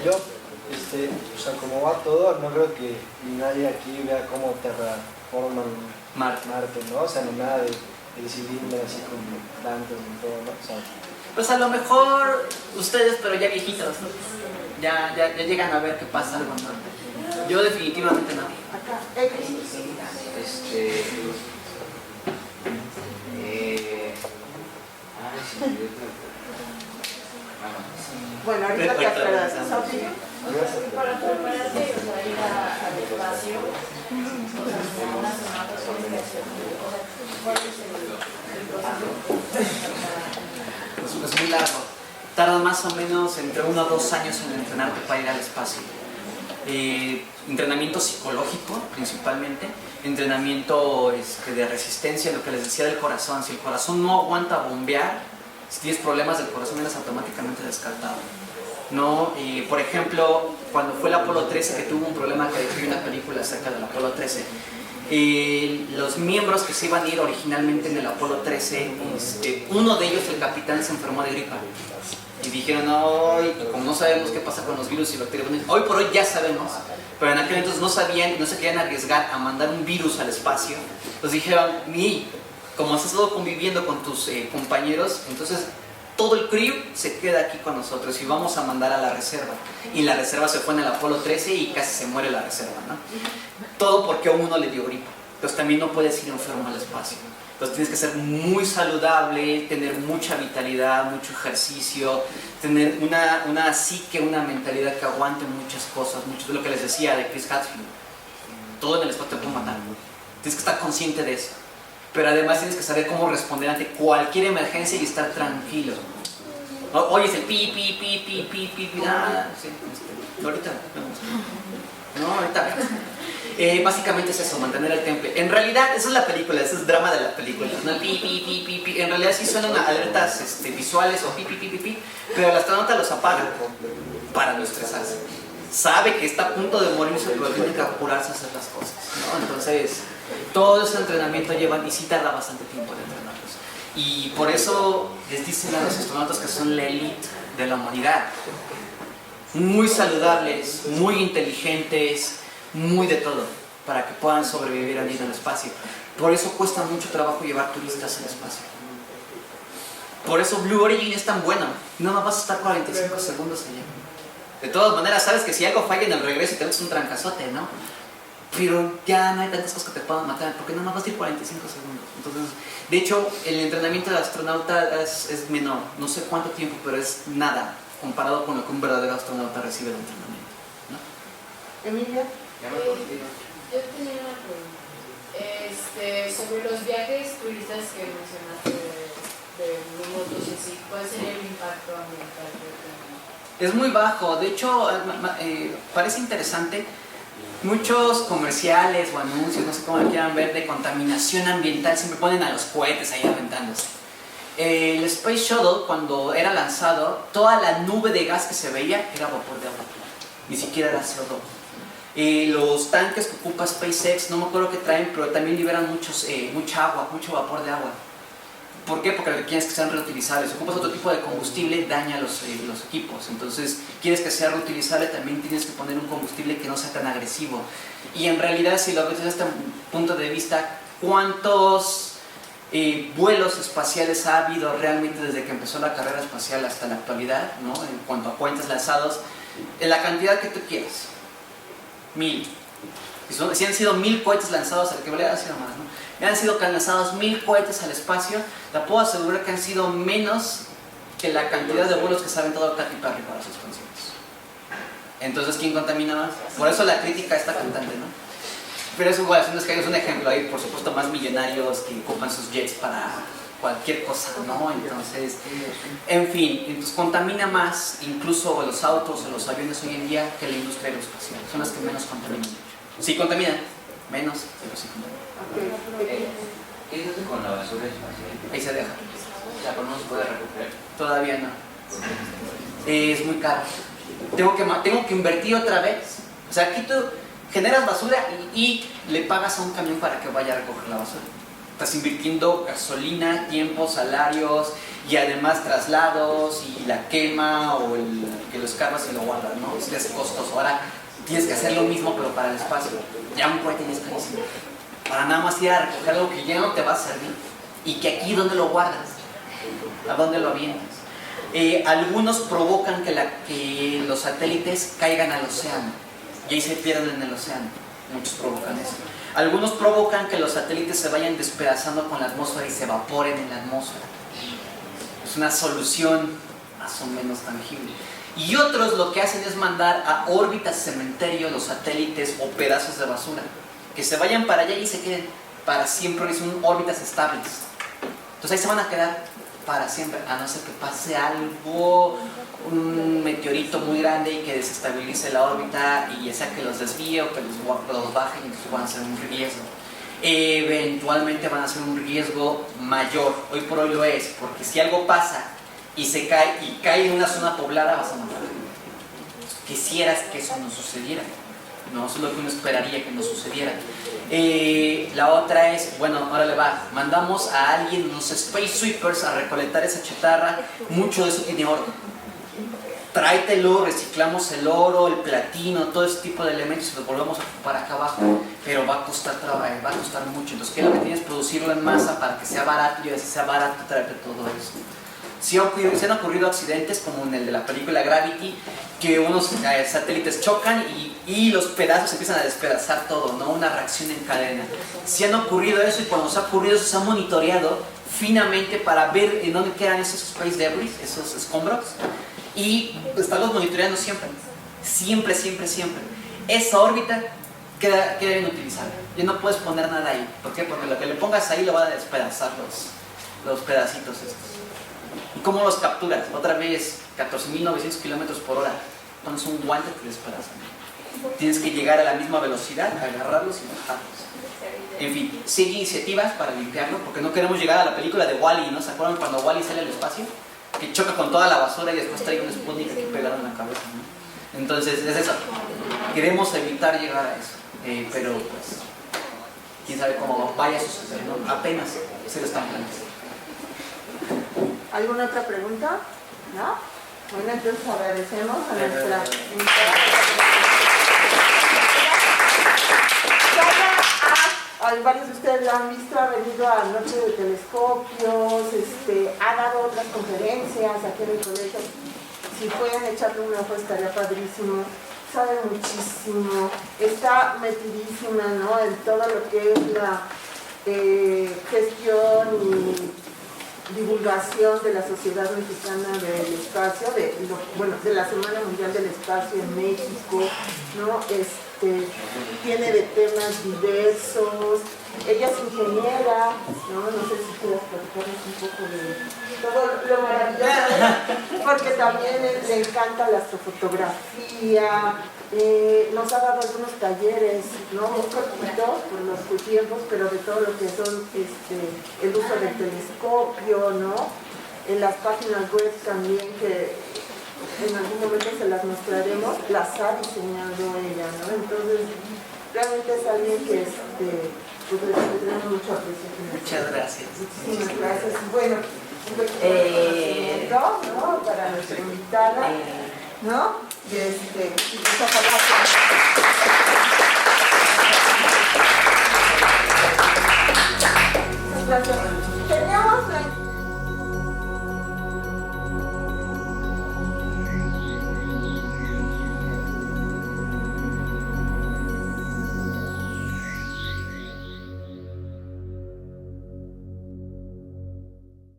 Yo, o sea, como va todo, no creo que nadie aquí vea cómo terraforman Marte, ¿no? O sea, ni nada de cilindros así como plantas y todo, ¿no? O sea, pues a lo mejor ustedes, pero ya viejitos, ¿no? Ya llegan a ver qué pasa con Marte. Yo definitivamente no. Bueno, ahorita te acuerdas. Sofía. Para prepararte y ir al espacio, como una semana tienes que hacer, ¿cuál es el proceso? Es muy largo. Tarda más o menos entre 1 a 2 años en entrenarte para ir al espacio. Entrenamiento psicológico principalmente, entrenamiento de resistencia, lo que les decía del corazón. Si el corazón no aguanta bombear, si tienes problemas del corazón eres automáticamente descartado, ¿no? Por ejemplo, cuando fue el Apolo 13, que tuvo un problema, que hay una película acerca del Apolo 13, los miembros que se iban a ir originalmente en el Apolo 13, uno de ellos, el capitán, se enfermó de gripa. Y dijeron, hoy, como no sabemos qué pasa con los virus y bacterias, hoy por hoy ya sabemos, pero en aquel entonces no sabían, no se querían arriesgar a mandar un virus al espacio. Entonces dijeron, como has estado conviviendo con tus compañeros, entonces todo el crew se queda aquí con nosotros y vamos a mandar a la reserva. Y la reserva se fue en el Apolo 13 y casi se muere la reserva, ¿no? Todo porque a uno le dio gripa. Entonces también no puedes ir enfermo al espacio. Entonces tienes que ser muy saludable, tener mucha vitalidad, mucho ejercicio, tener una psique, una mentalidad que aguante muchas cosas, mucho de lo que les decía de Chris Hadfield. Todo en el espacio te puede matar. Tienes que estar consciente de eso. Pero además tienes que saber cómo responder ante cualquier emergencia y estar tranquilo. Oyes el pi. Sí, ahorita vemos. No, ahorita vemos. Básicamente es eso, mantener el temple. En realidad, eso es la película, ese es el drama de la película, ¿no? Pi. En realidad sí suenan alertas visuales o pi, pero el astronauta los apaga para no estresarse. Sabe que está a punto de morirse, pero tiene que apurarse a hacer las cosas, ¿no? Entonces, todo ese entrenamiento lleva, y sí tarda bastante tiempo en entrenarlos. Y por eso les dicen a los astronautas que son la élite de la humanidad. muy saludables, muy inteligentes, muy de todo, para que puedan sobrevivir allí en el espacio. Por eso cuesta mucho trabajo llevar turistas al espacio. Por eso Blue Origin es tan bueno. No más vas a estar 45 segundos allá. De todas maneras, sabes que si algo falla en el regreso te metes un trancazote, ¿no? Pero ya no hay tantas cosas que te puedan matar, porque nada más vas a ir 45 segundos. Entonces, de hecho, el entrenamiento del astronauta es menor. No sé cuánto tiempo, pero es nada comparado con lo que un verdadero astronauta recibe de entrenamiento, ¿no? Emilia. Yo tenía una pregunta. Sobre los viajes turistas que mencionaste de motos y así, ¿cuál sería el impacto ambiental que tiene? Es muy bajo. De hecho, parece interesante. Muchos comerciales o anuncios, no sé cómo lo quieran ver, de contaminación ambiental siempre ponen a los cohetes ahí aventándose. El Space Shuttle, cuando era lanzado, toda la nube de gas que se veía era vapor de agua, ni siquiera era CO2. Los tanques que ocupa SpaceX, no me acuerdo qué traen, pero también liberan mucha agua, mucho vapor de agua. ¿Por qué? Porque lo que quieres es que sean reutilizables. Si ocupas otro tipo de combustible, daña los equipos. Entonces, quieres que sea reutilizable, también tienes que poner un combustible que no sea tan agresivo. Y en realidad, si lo ves desde este punto de vista, ¿cuántos vuelos espaciales ha habido realmente desde que empezó la carrera espacial hasta la actualidad, ¿no? En cuanto a cohetes lanzados, en la cantidad que tú quieras. 1000. Si han sido 1000 cohetes lanzados, al que valía ha sido más, ¿no? Han sido lanzados 1000 cohetes al espacio, la puedo asegurar que han sido menos que la cantidad de vuelos que se ha aventado Katy Perry para sus conciertos. Entonces, ¿quién contamina más? Por eso la crítica está cantante, ¿no? Pero eso, bueno, es un ejemplo. Hay, por supuesto, más millonarios que ocupan sus jets para cualquier cosa, ¿no? Entonces, en fin, entonces contamina más incluso los autos o los aviones hoy en día que la industria aeroespacial. Son las que menos contaminan. Sí contaminan, menos, pero sí contaminan. ¿Qué dices con la basura espacial? Ahí se deja. O sea, ¿pero no se puede recoger? Todavía no. Es muy caro. Tengo que invertir otra vez. O sea, aquí tú generas basura y le pagas a un camión para que vaya a recoger la basura. Estás invirtiendo gasolina, tiempo, salarios y además traslados y la quema o que lo escarbas y lo guardas, ¿no? Es costoso. Ahora tienes que hacer lo mismo pero para el espacio. Ya un cohete ya es carísimo. Para nada más ir a recoger algo que ya no te va a servir. Y que aquí, ¿dónde lo guardas? ¿A dónde lo avientas? Algunos provocan que los satélites caigan al océano y ahí se pierden en el océano. Muchos provocan eso. Algunos provocan que los satélites se vayan despedazando con la atmósfera y se evaporen en la atmósfera. Es una solución más o menos tangible. Y otros lo que hacen es mandar a órbitas cementerio los satélites o pedazos de basura. Que se vayan para allá y se queden para siempre. Son órbitas estables. Entonces ahí se van a quedar para siempre, a no ser que pase algo, un meteorito muy grande y que desestabilice la órbita y ya sea que los desvíe o que los baje y entonces van a ser un riesgo. Eventualmente van a ser un riesgo mayor. Hoy por hoy lo es, porque si algo pasa y se cae en una zona poblada, vas a matar. Quisieras que eso no sucediera. No, eso es lo que uno esperaría que no sucediera. La otra es, bueno, ahora le va, mandamos a alguien, unos Space Sweepers, a recolectar esa chatarra. Mucho de eso tiene oro. Tráetelo, reciclamos el oro, el platino, todo ese tipo de elementos y los volvemos a ocupar acá abajo. Pero va a costar mucho. Entonces, ¿qué es lo que tienes? Producirlo en masa para que sea barato y así sea barato traerte todo eso. Se han ocurrido accidentes como en el de la película Gravity, que unos satélites chocan y los pedazos empiezan a despedazar todo, ¿no? Una reacción en cadena. Se han ocurrido eso y cuando se ha ocurrido eso se ha monitoreado finamente para ver en dónde quedan esos space debris, esos escombros, y estarlos monitoreando siempre. Siempre. Esa órbita queda inutilizable. Ya no puedes poner nada ahí. ¿Por qué? Porque lo que le pongas ahí lo van a despedazar los pedacitos estos. ¿Y cómo los capturas? Otra vez, 14.900 kilómetros por hora. Pones un guante y te despedazan. Tienes que llegar a la misma velocidad, agarrarlos y bajarlos. En fin, sigue iniciativas para limpiarlo, porque no queremos llegar a la película de Wall-E, ¿no? ¿Se acuerdan cuando Wall-E sale al espacio? Que choca con toda la basura y después trae un Sputnik aquí pegado en la cabeza, ¿no? Entonces, es eso. Queremos evitar llegar a eso. Pero, pues, quién sabe cómo vaya a suceder, ¿no? Apenas se lo están planteando. ¿Alguna otra pregunta? ¿No? Bueno, entonces agradecemos a nuestra invitada. Varios de ustedes la han visto, ha venido a Noche de Telescopios, ha dado otras conferencias aquí en el colegio. Si pueden echarle un ojo estaría padrísimo. Sabe muchísimo, está metidísima, ¿no?, en todo lo que es la gestión y divulgación de la Sociedad Mexicana del Espacio, de la Semana Mundial del Espacio en México, ¿no? Tiene de temas diversos. Ella es ingeniera, no sé si quieras platicarnos un poco de todo lo maravilloso, porque también le encanta la astrofotografía. Nos ha dado algunos talleres, ¿no?, muy cortitos por los tiempos, pero de todo lo que son el uso del telescopio, ¿no?, en las páginas web también, que en algún momento se las mostraremos, las ha diseñado ella, ¿no? Entonces realmente es alguien que pues le tenemos mucho aprecio. Muchas gracias. Muchísimas gracias. Bueno, un pequeño ¿no?, para nuestra invitada, ¿no? Y pues ojalá que... Muchas gracias.